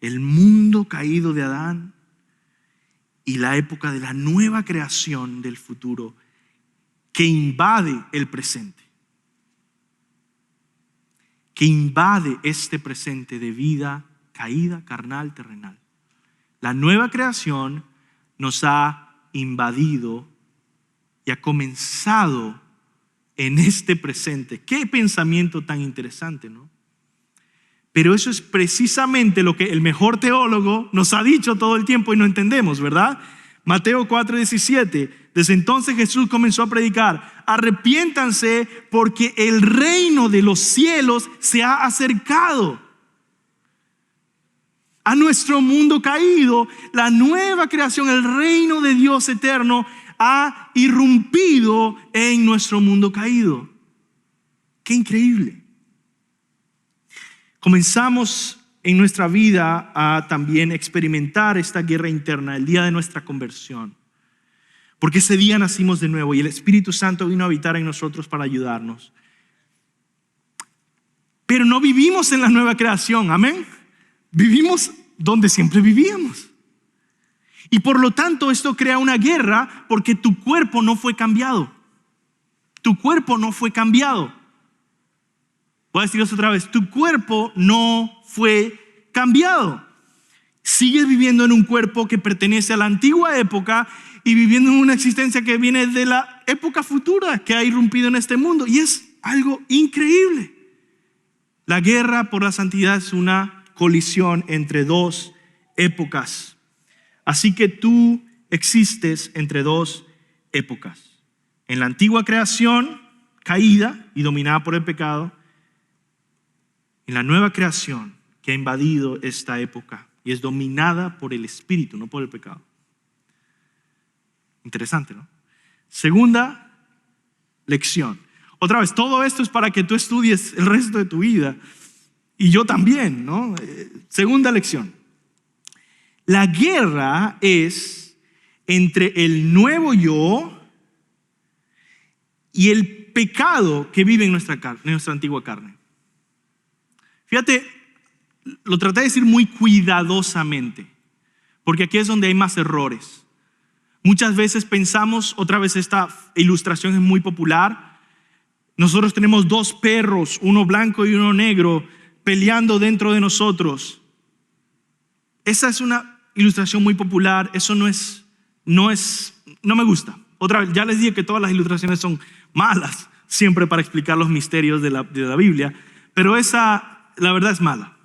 El mundo caído de Adán y la época de la nueva creación del futuro que invade el presente. Que invade este presente de vida caída, carnal, terrenal. La nueva creación nos ha invadido y ha comenzado en este presente. Qué pensamiento tan interesante, ¿no? Pero eso es precisamente lo que el mejor teólogo nos ha dicho todo el tiempo y no entendemos, ¿verdad? Mateo 4:17. Desde entonces Jesús comenzó a predicar: arrepiéntanse porque el reino de los cielos se ha acercado. A nuestro mundo caído, la nueva creación, el reino de Dios eterno ha irrumpido en nuestro mundo caído. ¡Qué increíble! Comenzamos en nuestra vida a también experimentar esta guerra interna el día de nuestra conversión. Porque ese día nacimos de nuevo y el Espíritu Santo vino a habitar en nosotros para ayudarnos. Pero no vivimos en la nueva creación, amén. Vivimos donde siempre vivíamos. Y por lo tanto esto crea una guerra porque tu cuerpo no fue cambiado. Tu cuerpo no fue cambiado. Voy a decirlo otra vez, tu cuerpo no fue cambiado. sigues viviendo en un cuerpo que pertenece a la antigua época y viviendo en una existencia que viene de la época futura que ha irrumpido en este mundo. Y es algo increíble. La guerra por la santidad es una colisión entre dos épocas. Así que tú existes entre dos épocas. En la antigua creación caída y dominada por el pecado. En la nueva creación que ha invadido esta época y es dominada por el Espíritu, no por el pecado. Interesante, ¿no? Segunda lección. Otra vez, todo esto es para que tú estudies el resto de tu vida. Y yo también, ¿no? Segunda lección. La guerra es entre el nuevo yo y el pecado que vive en nuestra antigua carne. Fíjate, lo traté de decir muy cuidadosamente, porque aquí es donde hay más errores. Muchas veces pensamos, otra vez esta ilustración es muy popular, nosotros tenemos dos perros, uno blanco y uno negro, peleando dentro de nosotros. Esa es una ilustración muy popular, eso no me gusta. Otra vez, ya les dije que todas las ilustraciones son malas, siempre para explicar los misterios de la Biblia, pero esa, la verdad, es mala.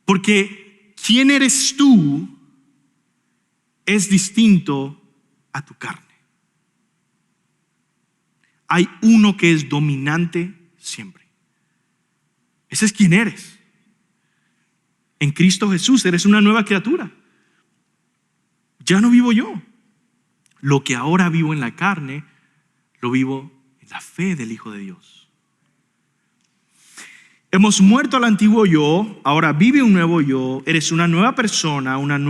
Porque quién eres tú es distinto a tu carne. Hay uno que es dominante siempre. Ese es quién eres. En Cristo Jesús eres una nueva criatura. Ya no vivo yo. Lo que ahora vivo en la carne, lo vivo en la fe del Hijo de Dios. Hemos muerto al antiguo yo, ahora vive un nuevo yo, eres una nueva persona, un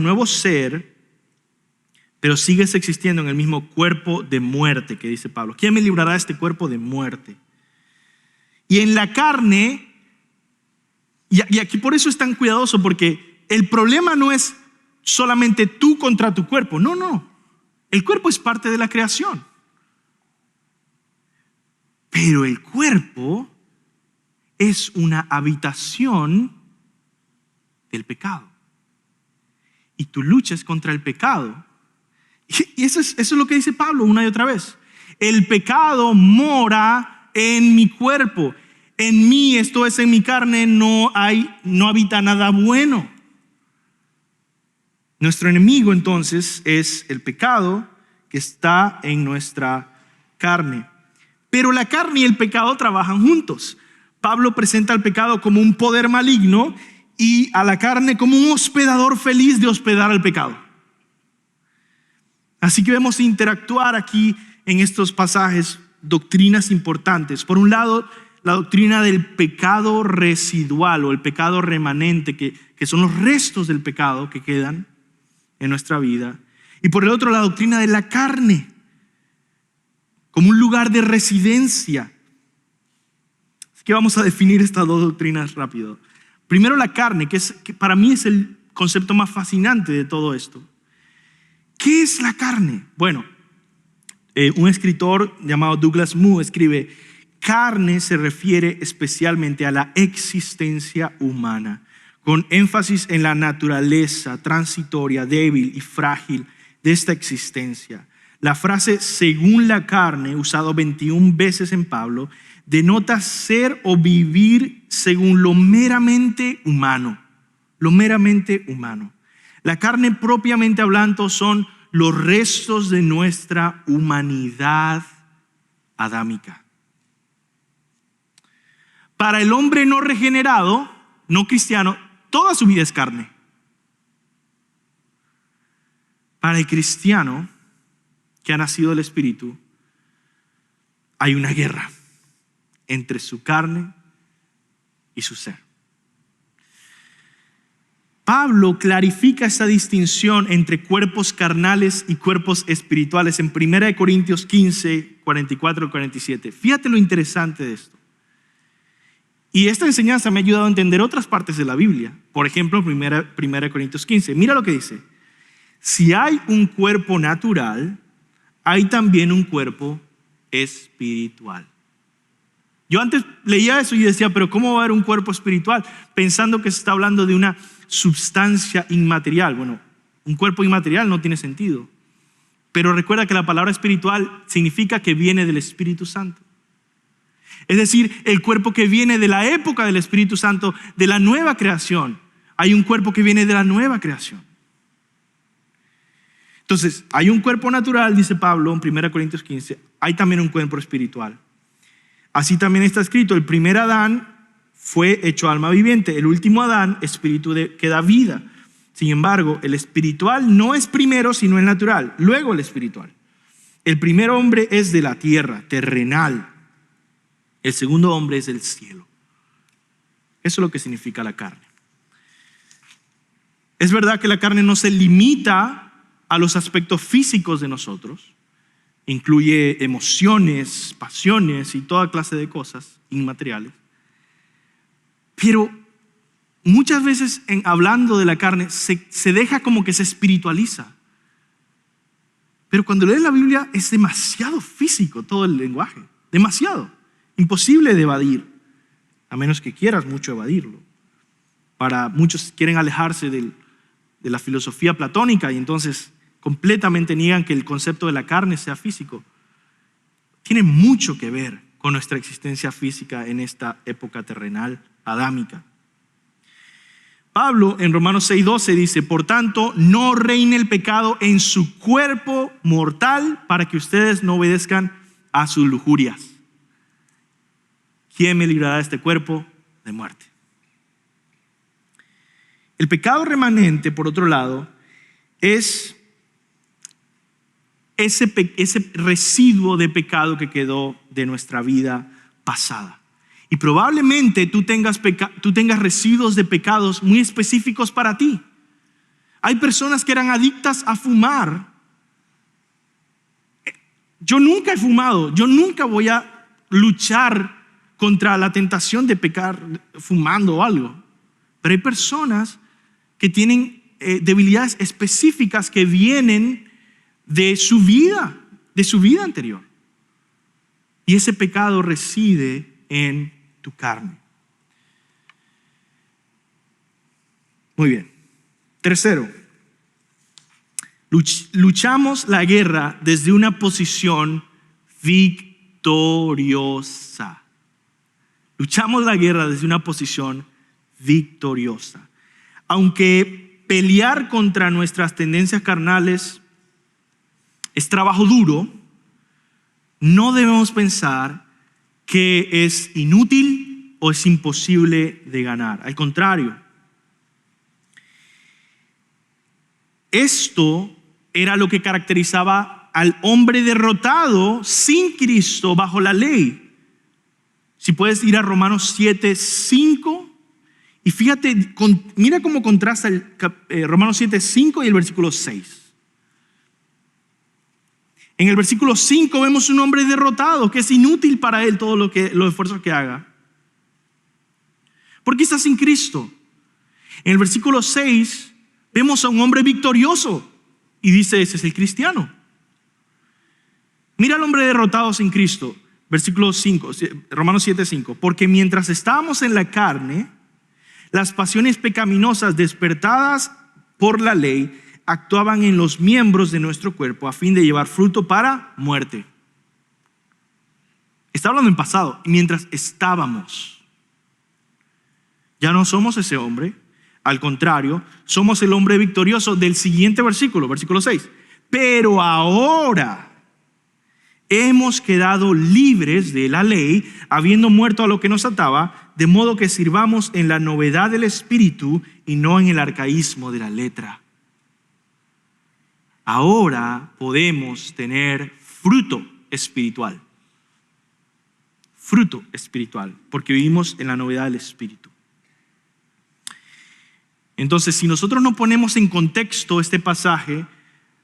nuevo ser, pero sigues existiendo en el mismo cuerpo de muerte que dice Pablo. ¿Quién me librará de este cuerpo de muerte? Y en la carne, y aquí por eso es tan cuidadoso, porque el problema no es solamente tú contra tu cuerpo. No. El cuerpo es parte de la creación. Pero el cuerpo es una habitación del pecado. Y tu lucha es contra el pecado. Y eso es lo que dice Pablo una y otra vez. El pecado mora en mi cuerpo. En mí, esto es en mi carne, no habita nada bueno. Nuestro enemigo entonces es el pecado que está en nuestra carne. Pero la carne y el pecado trabajan juntos. Pablo presenta al pecado como un poder maligno y a la carne como un hospedador feliz de hospedar al pecado. Así que vemos interactuar aquí en estos pasajes doctrinas importantes. Por un lado, la doctrina del pecado residual o el pecado remanente, que son los restos del pecado que quedan en nuestra vida. Y por el otro, la doctrina de la carne, como un lugar de residencia. Así que vamos a definir estas dos doctrinas rápido. Primero, la carne, que para mí es el concepto más fascinante de todo esto. ¿Qué es la carne? Bueno, un escritor llamado Douglas Moo escribe: carne se refiere especialmente a la existencia humana, con énfasis en la naturaleza transitoria, débil y frágil de esta existencia. La frase según la carne, usado 21 veces en Pablo, denota ser o vivir según lo meramente humano. Lo meramente humano. La carne propiamente hablando son los restos de nuestra humanidad adámica. Para el hombre no regenerado, no cristiano, toda su vida es carne. Para el cristiano que ha nacido del Espíritu, hay una guerra entre su carne y su ser. Pablo clarifica esta distinción entre cuerpos carnales y cuerpos espirituales en 1 Corintios 15, 44 y 47. Fíjate lo interesante de esto. Y esta enseñanza me ha ayudado a entender otras partes de la Biblia. Por ejemplo, 1 Corintios 15. Mira lo que dice. Si hay un cuerpo natural, hay también un cuerpo espiritual. Yo antes leía eso y decía, pero ¿cómo va a haber un cuerpo espiritual? Pensando que se está hablando de una substancia inmaterial. Bueno, un cuerpo inmaterial no tiene sentido. Pero recuerda que la palabra espiritual significa que viene del Espíritu Santo. Es decir, el cuerpo que viene de la época del Espíritu Santo, de la nueva creación. Hay un cuerpo que viene de la nueva creación. Entonces, hay un cuerpo natural, dice Pablo en 1 Corintios 15, hay también un cuerpo espiritual. Así también está escrito, el primer Adán fue hecho alma viviente, el último Adán, espíritu que da vida. Sin embargo, el espiritual no es primero, sino el natural, luego el espiritual. El primer hombre es de la tierra, terrenal. El segundo hombre es del cielo. Eso es lo que significa la carne. Es verdad que la carne no se limita a los aspectos físicos de nosotros. Incluye emociones, pasiones y toda clase de cosas inmateriales. Pero muchas veces hablando de la carne se deja como que se espiritualiza. Pero cuando lees la Biblia es demasiado físico todo el lenguaje. Demasiado. Imposible de evadir. A menos que quieras mucho evadirlo. Para muchos quieren alejarse de la filosofía platónica y entonces completamente niegan que el concepto de la carne sea físico. Tiene mucho que ver con nuestra existencia física en esta época terrenal, adámica. Pablo en Romanos 6:12 dice, por tanto, no reine el pecado en su cuerpo mortal para que ustedes no obedezcan a sus lujurias. ¿Quién me librará de este cuerpo de muerte? El pecado remanente, por otro lado, es ese residuo de pecado que quedó de nuestra vida pasada. Y probablemente tú tengas residuos de pecados muy específicos para ti. Hay personas que eran adictas a fumar. Yo nunca he fumado, yo nunca voy a luchar contra la tentación de pecar fumando o algo. Pero hay personas que tienen debilidades específicas que vienen de su vida anterior. Y ese pecado reside en tu carne. Muy bien. Tercero, luchamos la guerra desde una posición victoriosa. Luchamos la guerra desde una posición victoriosa. Aunque pelear contra nuestras tendencias carnales es trabajo duro, no debemos pensar que es inútil o es imposible de ganar. Al contrario, esto era lo que caracterizaba al hombre derrotado sin Cristo bajo la ley. Si puedes ir a Romanos 7:5 y fíjate, mira cómo contrasta Romanos 7:5 y el versículo 6. En el versículo 5 vemos un hombre derrotado, que es inútil para él todo los esfuerzos que haga. ¿Por qué está sin Cristo? En el versículo 6 vemos a un hombre victorioso y dice, ese es el cristiano. Mira al hombre derrotado sin Cristo. Versículo 5, Romanos 7:5. Porque mientras estábamos en la carne, las pasiones pecaminosas despertadas por la ley actuaban en los miembros de nuestro cuerpo a fin de llevar fruto para muerte. Está hablando en pasado, mientras estábamos. Ya no somos ese hombre, al contrario, somos el hombre victorioso del siguiente versículo, versículo 6. Pero ahora hemos quedado libres de la ley, habiendo muerto a lo que nos ataba, de modo que sirvamos en la novedad del espíritu y no en el arcaísmo de la letra. Ahora podemos tener fruto espiritual. Fruto espiritual, porque vivimos en la novedad del espíritu. Entonces, si nosotros no ponemos en contexto este pasaje,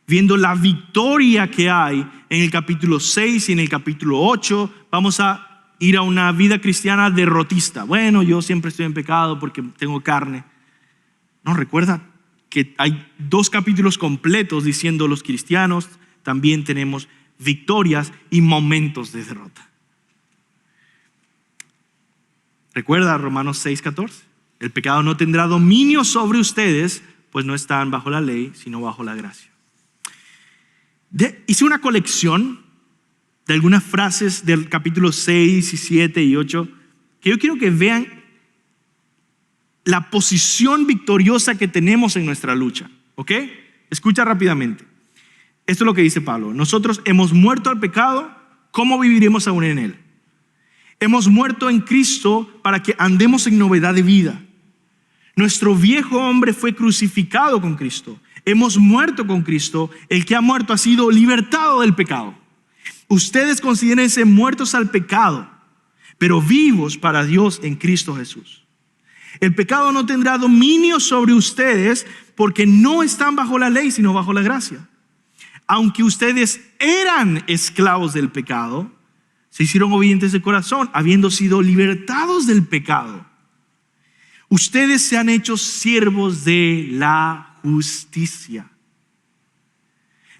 viendo la victoria que hay en el capítulo 6 y en el capítulo 8, vamos a ir a una vida cristiana derrotista. Bueno, yo siempre estoy en pecado porque tengo carne. No, recuerda que hay 2 capítulos completos diciendo los cristianos también tenemos victorias y momentos de derrota. Recuerda Romanos 6:14. El pecado no tendrá dominio sobre ustedes, pues no están bajo la ley, sino bajo la gracia. Hice una colección de algunas frases del capítulo 6 y 7 y 8 que yo quiero que vean la posición victoriosa que tenemos en nuestra lucha. ¿Ok? Escucha rápidamente. Esto es lo que dice Pablo. Nosotros hemos muerto al pecado, ¿cómo viviremos aún en él? Hemos muerto en Cristo para que andemos en novedad de vida. Nuestro viejo hombre fue crucificado con Cristo. Hemos muerto con Cristo. El que ha muerto ha sido libertado del pecado. Ustedes considérense muertos al pecado, pero vivos para Dios en Cristo Jesús. El pecado no tendrá dominio sobre ustedes porque no están bajo la ley, sino bajo la gracia. Aunque ustedes eran esclavos del pecado, se hicieron obedientes de corazón, habiendo sido libertados del pecado. Ustedes se han hecho siervos de la justicia.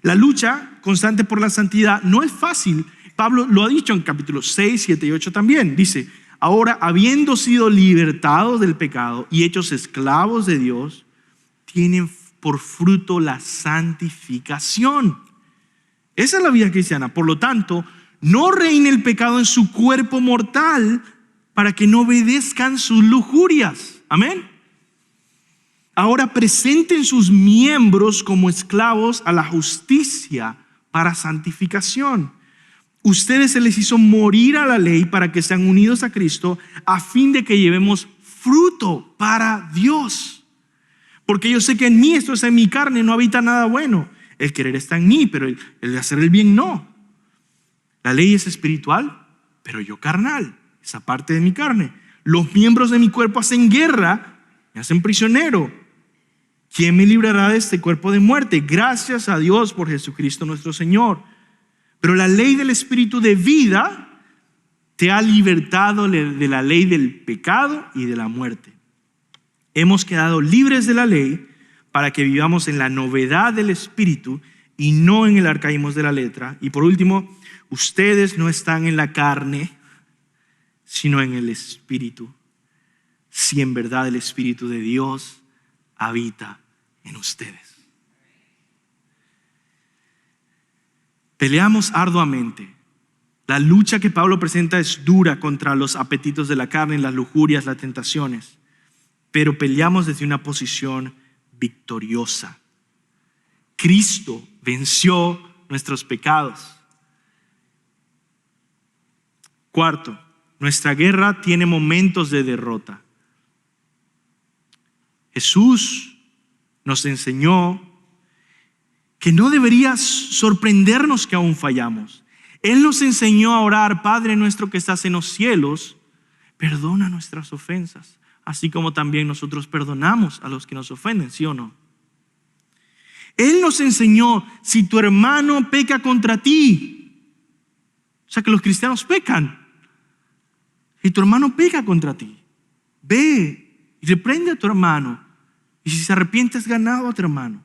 La lucha constante por la santidad no es fácil. Pablo lo ha dicho en capítulos 6, 7 y 8 también. Dice, ahora habiendo sido libertados del pecado y hechos esclavos de Dios, tienen por fruto la santificación. Esa es la vida cristiana. Por lo tanto, no reine el pecado en su cuerpo mortal para que no obedezcan sus lujurias. Amén. Ahora presenten sus miembros como esclavos a la justicia para santificación. Ustedes se les hizo morir a la ley para que sean unidos a Cristo a fin de que llevemos fruto para Dios. Porque yo sé que en mí, esto es en mi carne, no habita nada bueno. El querer está en mí, pero el de hacer el bien no. La ley es espiritual, pero yo carnal, esa parte de mi carne. Los miembros de mi cuerpo hacen guerra, me hacen prisionero. ¿Quién me librará de este cuerpo de muerte? Gracias a Dios por Jesucristo nuestro Señor. Pero la ley del Espíritu de vida te ha libertado de la ley del pecado y de la muerte. Hemos quedado libres de la ley para que vivamos en la novedad del Espíritu y no en el arcaísmo de la letra. Y por último, ustedes no están en la carne, sino en el Espíritu, si en verdad el Espíritu de Dios habita en ustedes. Peleamos arduamente. La lucha que Pablo presenta es dura contra los apetitos de la carne, las lujurias, las tentaciones, pero peleamos desde una posición victoriosa. Cristo venció nuestros pecados. Cuarto, nuestra guerra tiene momentos de derrota. Jesús nos enseñó que no debería sorprendernos que aún fallamos. Él nos enseñó a orar, Padre nuestro que estás en los cielos, perdona nuestras ofensas, así como también nosotros perdonamos a los que nos ofenden, ¿sí o no? Él nos enseñó, si tu hermano peca contra ti, o sea que los cristianos pecan, si tu hermano peca contra ti, ve y reprende a tu hermano, y si se arrepiente has ganado a tu hermano.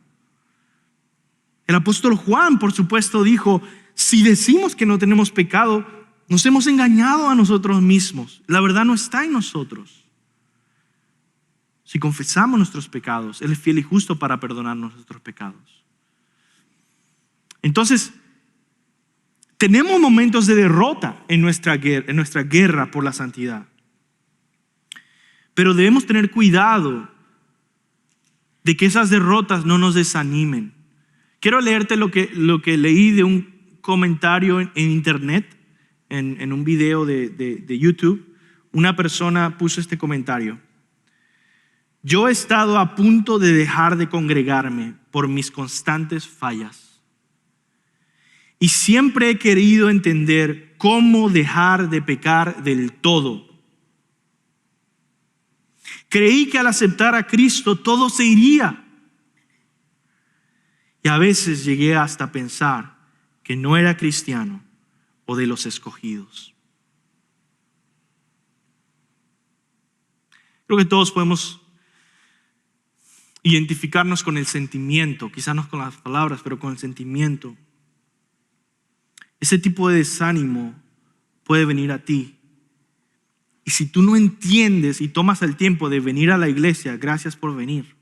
El apóstol Juan, por supuesto, dijo, si decimos que no tenemos pecado, nos hemos engañado a nosotros mismos. La verdad no está en nosotros. Si confesamos nuestros pecados, Él es fiel y justo para perdonarnos nuestros pecados. Entonces, tenemos momentos de derrota en nuestra guerra por la santidad. Pero debemos tener cuidado de que esas derrotas no nos desanimen. Quiero leerte lo que leí de un comentario en internet, en un video de YouTube. Una persona puso este comentario. Yo he estado a punto de dejar de congregarme por mis constantes fallas. Y siempre he querido entender cómo dejar de pecar del todo. Creí que al aceptar a Cristo todo se iría. Y a veces llegué hasta pensar que no era cristiano o de los escogidos. Creo que todos podemos identificarnos con el sentimiento, quizás no con las palabras, pero con el sentimiento. Ese tipo de desánimo puede venir a ti Y si tú no entiendes y tomas el tiempo de venir a la iglesia, gracias por venir,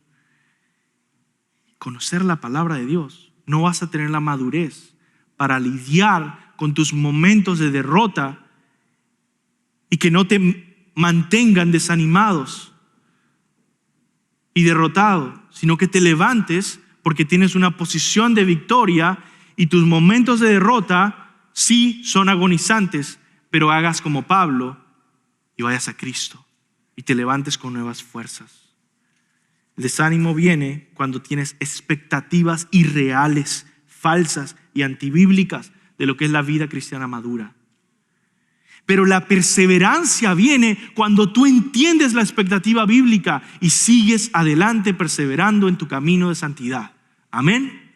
conocer la palabra de Dios, no vas a tener la madurez para lidiar con tus momentos de derrota y que no te mantengan desanimados y derrotados, sino que te levantes porque tienes una posición de victoria y tus momentos de derrota sí son agonizantes, pero hagas como Pablo y vayas a Cristo y te levantes con nuevas fuerzas. El desánimo viene cuando tienes expectativas irreales, falsas y antibíblicas de lo que es la vida cristiana madura. Pero la perseverancia viene cuando tú entiendes la expectativa bíblica y sigues adelante perseverando en tu camino de santidad. Amén.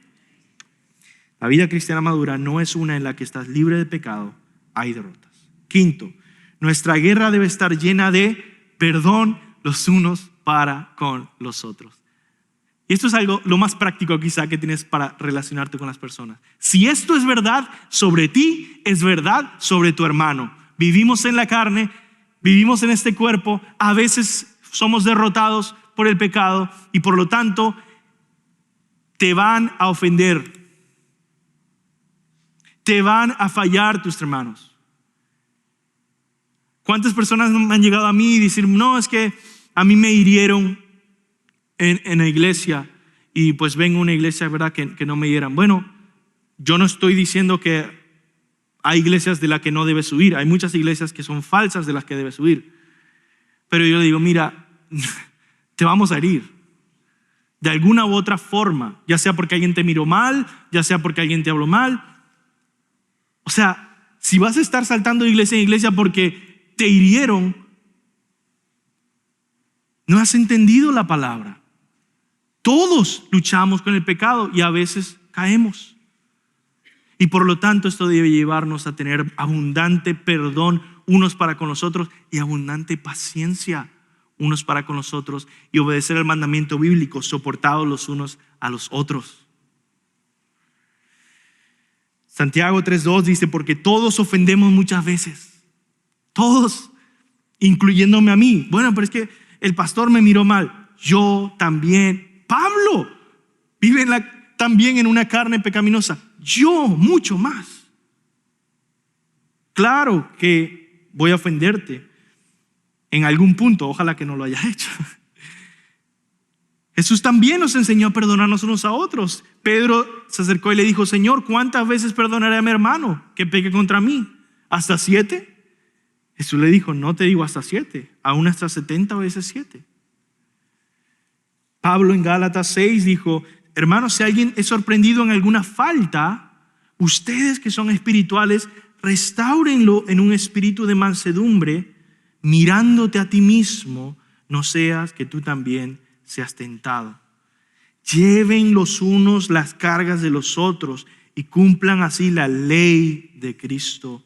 La vida cristiana madura no es una en la que estás libre de pecado, hay derrotas. Quinto, nuestra guerra debe estar llena de perdón los unos para con los otros. Y esto es algo lo más práctico quizá que tienes para relacionarte con las personas. Si esto es verdad sobre ti, es verdad sobre tu hermano. Vivimos en la carne, vivimos en este cuerpo, a veces somos derrotados por el pecado y por lo tanto te van a ofender, te van a fallar tus hermanos. ¿Cuántas personas me han llegado a mí y decir, no, es que a mí me hirieron en la iglesia y pues vengo a una iglesia, ¿verdad?, que no me hieran? Bueno, yo no estoy diciendo que hay iglesias de las que no debes huir. Hay muchas iglesias que son falsas de las que debes huir. Pero yo le digo, mira, te vamos a herir. De alguna u otra forma. Ya sea porque alguien te miró mal, ya sea porque alguien te habló mal. O sea, si vas a estar saltando de iglesia en iglesia porque te hirieron, no has entendido la palabra. Todos luchamos con el pecado y a veces caemos. Y por lo tanto esto debe llevarnos a tener abundante perdón unos para con los otros y abundante paciencia unos para con los otros y obedecer el mandamiento bíblico, soportados los unos a los otros. Santiago 3:2 dice, porque todos ofendemos muchas veces. Todos, incluyéndome a mí. Bueno, pero es que el pastor me miró mal. Yo también. Pablo vive también en una carne pecaminosa. Yo mucho más. Claro que voy a ofenderte en algún punto, ojalá que no lo haya hecho. Jesús también nos enseñó a perdonarnos unos a otros. Pedro se acercó y le dijo, Señor, ¿cuántas veces perdonaré a mi hermano que peque contra mí? ¿Hasta 7? Jesús le dijo, no te digo hasta 7, aún hasta 70 veces 7. Pablo en Gálatas 6 dijo, hermanos, si alguien es sorprendido en alguna falta, ustedes que son espirituales, restáurenlo en un espíritu de mansedumbre, mirándote a ti mismo, no seas que tú también seas tentado. Lleven los unos las cargas de los otros y cumplan así la ley de Cristo.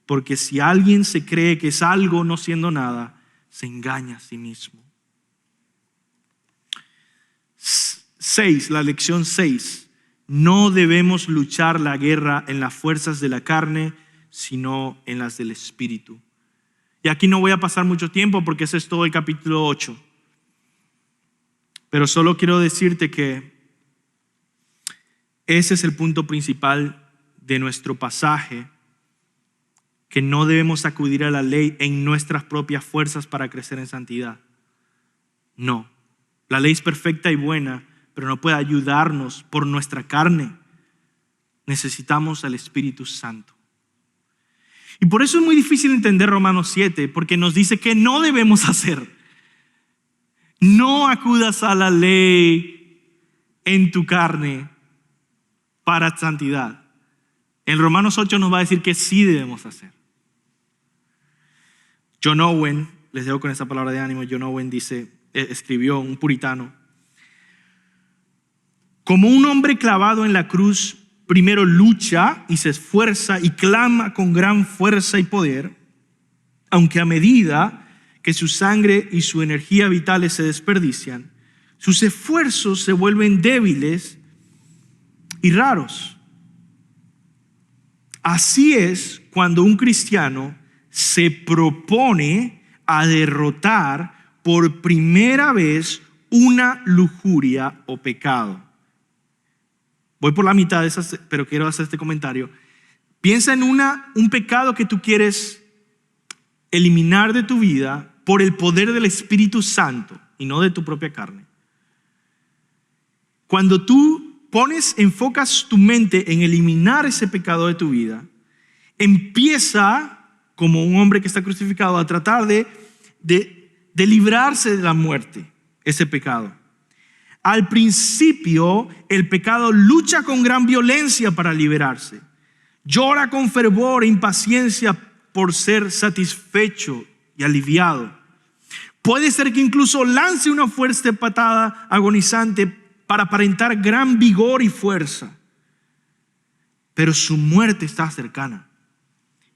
Porque si alguien se cree que es algo no siendo nada, se engaña a sí mismo. 6, la lección 6. No debemos luchar la guerra en las fuerzas de la carne, sino en las del Espíritu. Y aquí no voy a pasar mucho tiempo porque ese es todo el capítulo 8. Pero solo quiero decirte que ese es el punto principal de nuestro pasaje, que no debemos acudir a la ley en nuestras propias fuerzas para crecer en santidad. No, la ley es perfecta y buena, pero no puede ayudarnos por nuestra carne. Necesitamos al Espíritu Santo. Y por eso es muy difícil entender Romanos 7, porque nos dice que no debemos hacer. No acudas a la ley en tu carne para santidad. En Romanos 8 nos va a decir que sí debemos hacer. John Owen, les dejo con esa palabra de ánimo, John Owen escribió, un puritano, como un hombre clavado en la cruz, primero lucha y se esfuerza y clama con gran fuerza y poder, aunque a medida que su sangre y su energía vitales se desperdician, sus esfuerzos se vuelven débiles y raros. Así es cuando un cristiano se propone a derrotar por primera vez una lujuria o pecado. Voy por la mitad de esas, pero quiero hacer este comentario. Piensa en un pecado que tú quieres eliminar de tu vida por el poder del Espíritu Santo y no de tu propia carne. Cuando tú enfocas tu mente en eliminar ese pecado de tu vida, empieza, como un hombre que está crucificado, a tratar de librarse de la muerte, ese pecado. Al principio, el pecado lucha con gran violencia para liberarse. Llora con fervor e impaciencia por ser satisfecho y aliviado. Puede ser que incluso lance una fuerte patada agonizante para aparentar gran vigor y fuerza. Pero su muerte está cercana.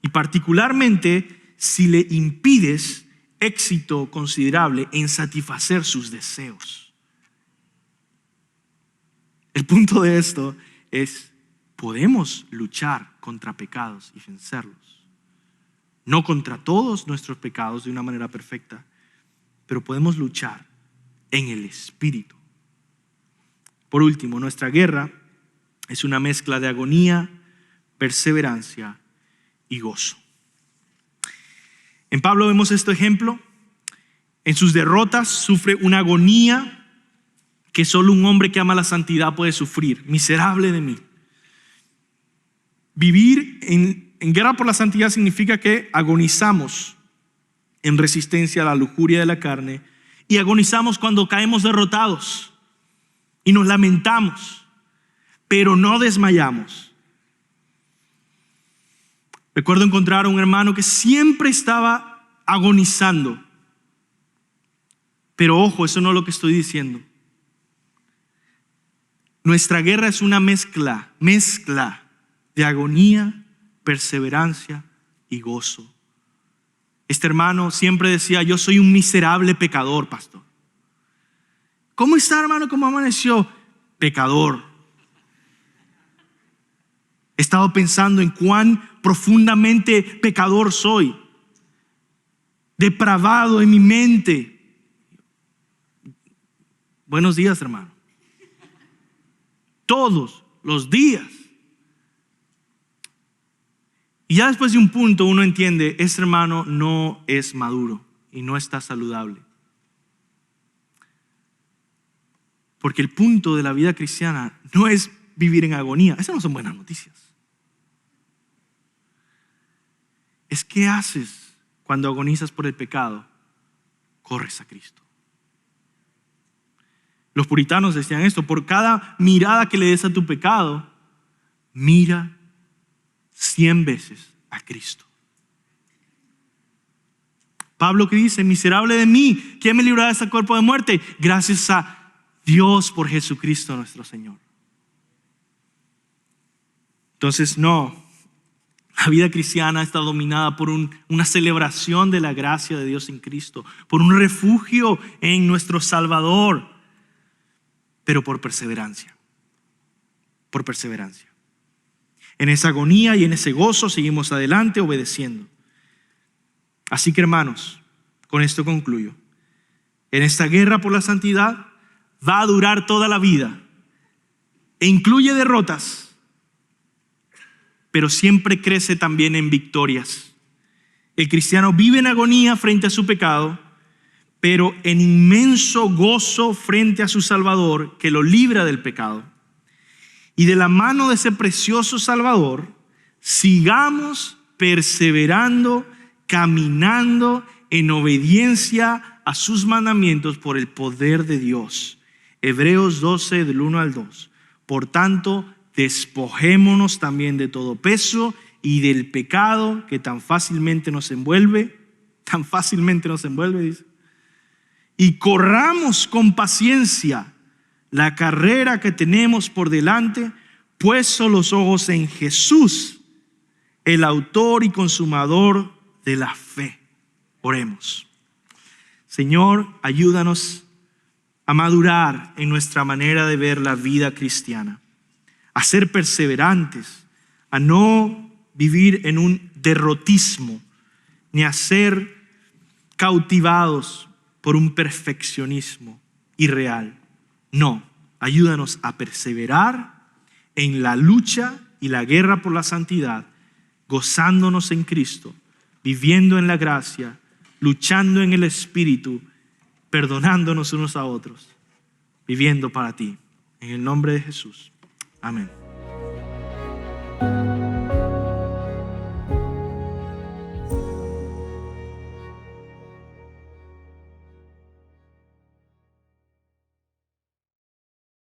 Y particularmente si le impides éxito considerable en satisfacer sus deseos. El punto de esto es, podemos luchar contra pecados y vencerlos. No contra todos nuestros pecados de una manera perfecta, pero podemos luchar en el Espíritu. Por último, nuestra guerra es una mezcla de agonía, perseverancia y gozo. En Pablo vemos este ejemplo. En sus derrotas sufre una agonía que solo un hombre que ama la santidad puede sufrir. Miserable de mí. Vivir en guerra por la santidad significa que agonizamos en resistencia a la lujuria de la carne y agonizamos cuando caemos derrotados y nos lamentamos, pero no desmayamos. Recuerdo encontrar a un hermano que siempre estaba agonizando, pero ojo, eso no es lo que estoy diciendo. Nuestra guerra es una mezcla de agonía, perseverancia y gozo. Este hermano siempre decía, yo soy un miserable pecador, pastor. ¿Cómo está, hermano? ¿Cómo amaneció? Pecador. He estado pensando en cuán profundamente pecador soy. Depravado en mi mente. Buenos días, hermano. Todos los días. Y ya después de un punto uno entiende, este hermano no es maduro y no está saludable. Porque el punto de la vida cristiana no es vivir en agonía. Esas no son buenas noticias. Es qué haces cuando agonizas por el pecado. Corres a Cristo. Los puritanos decían esto: por cada mirada que le des a tu pecado, mira 100 veces a Cristo. Pablo que dice, miserable de mí, ¿quién me librará de este cuerpo de muerte? Gracias a Dios por Jesucristo nuestro Señor. Entonces no, la vida cristiana está dominada por una celebración de la gracia de Dios en Cristo, por un refugio en nuestro Salvador, pero por perseverancia. Por perseverancia. En esa agonía y en ese gozo seguimos adelante obedeciendo. Así que, hermanos, con esto concluyo. En esta guerra por la santidad va a durar toda la vida e incluye derrotas, pero siempre crece también en victorias. El cristiano vive en agonía frente a su pecado, pero en inmenso gozo frente a su Salvador que lo libra del pecado. Y de la mano de ese precioso Salvador, sigamos perseverando, caminando en obediencia a sus mandamientos por el poder de Dios. Hebreos 12, del 1 al 2. Por tanto, despojémonos también de todo peso y del pecado que tan fácilmente nos envuelve, dice. Y corramos con paciencia la carrera que tenemos por delante, puesto los ojos en Jesús, el autor y consumador de la fe. Oremos. Señor, ayúdanos a madurar en nuestra manera de ver la vida cristiana, a ser perseverantes, a no vivir en un derrotismo, ni a cautivados por un perfeccionismo irreal. No, ayúdanos a perseverar en la lucha y la guerra por la santidad, gozándonos en Cristo, viviendo en la gracia, luchando en el Espíritu, perdonándonos unos a otros, viviendo para ti. En el nombre de Jesús. Amén.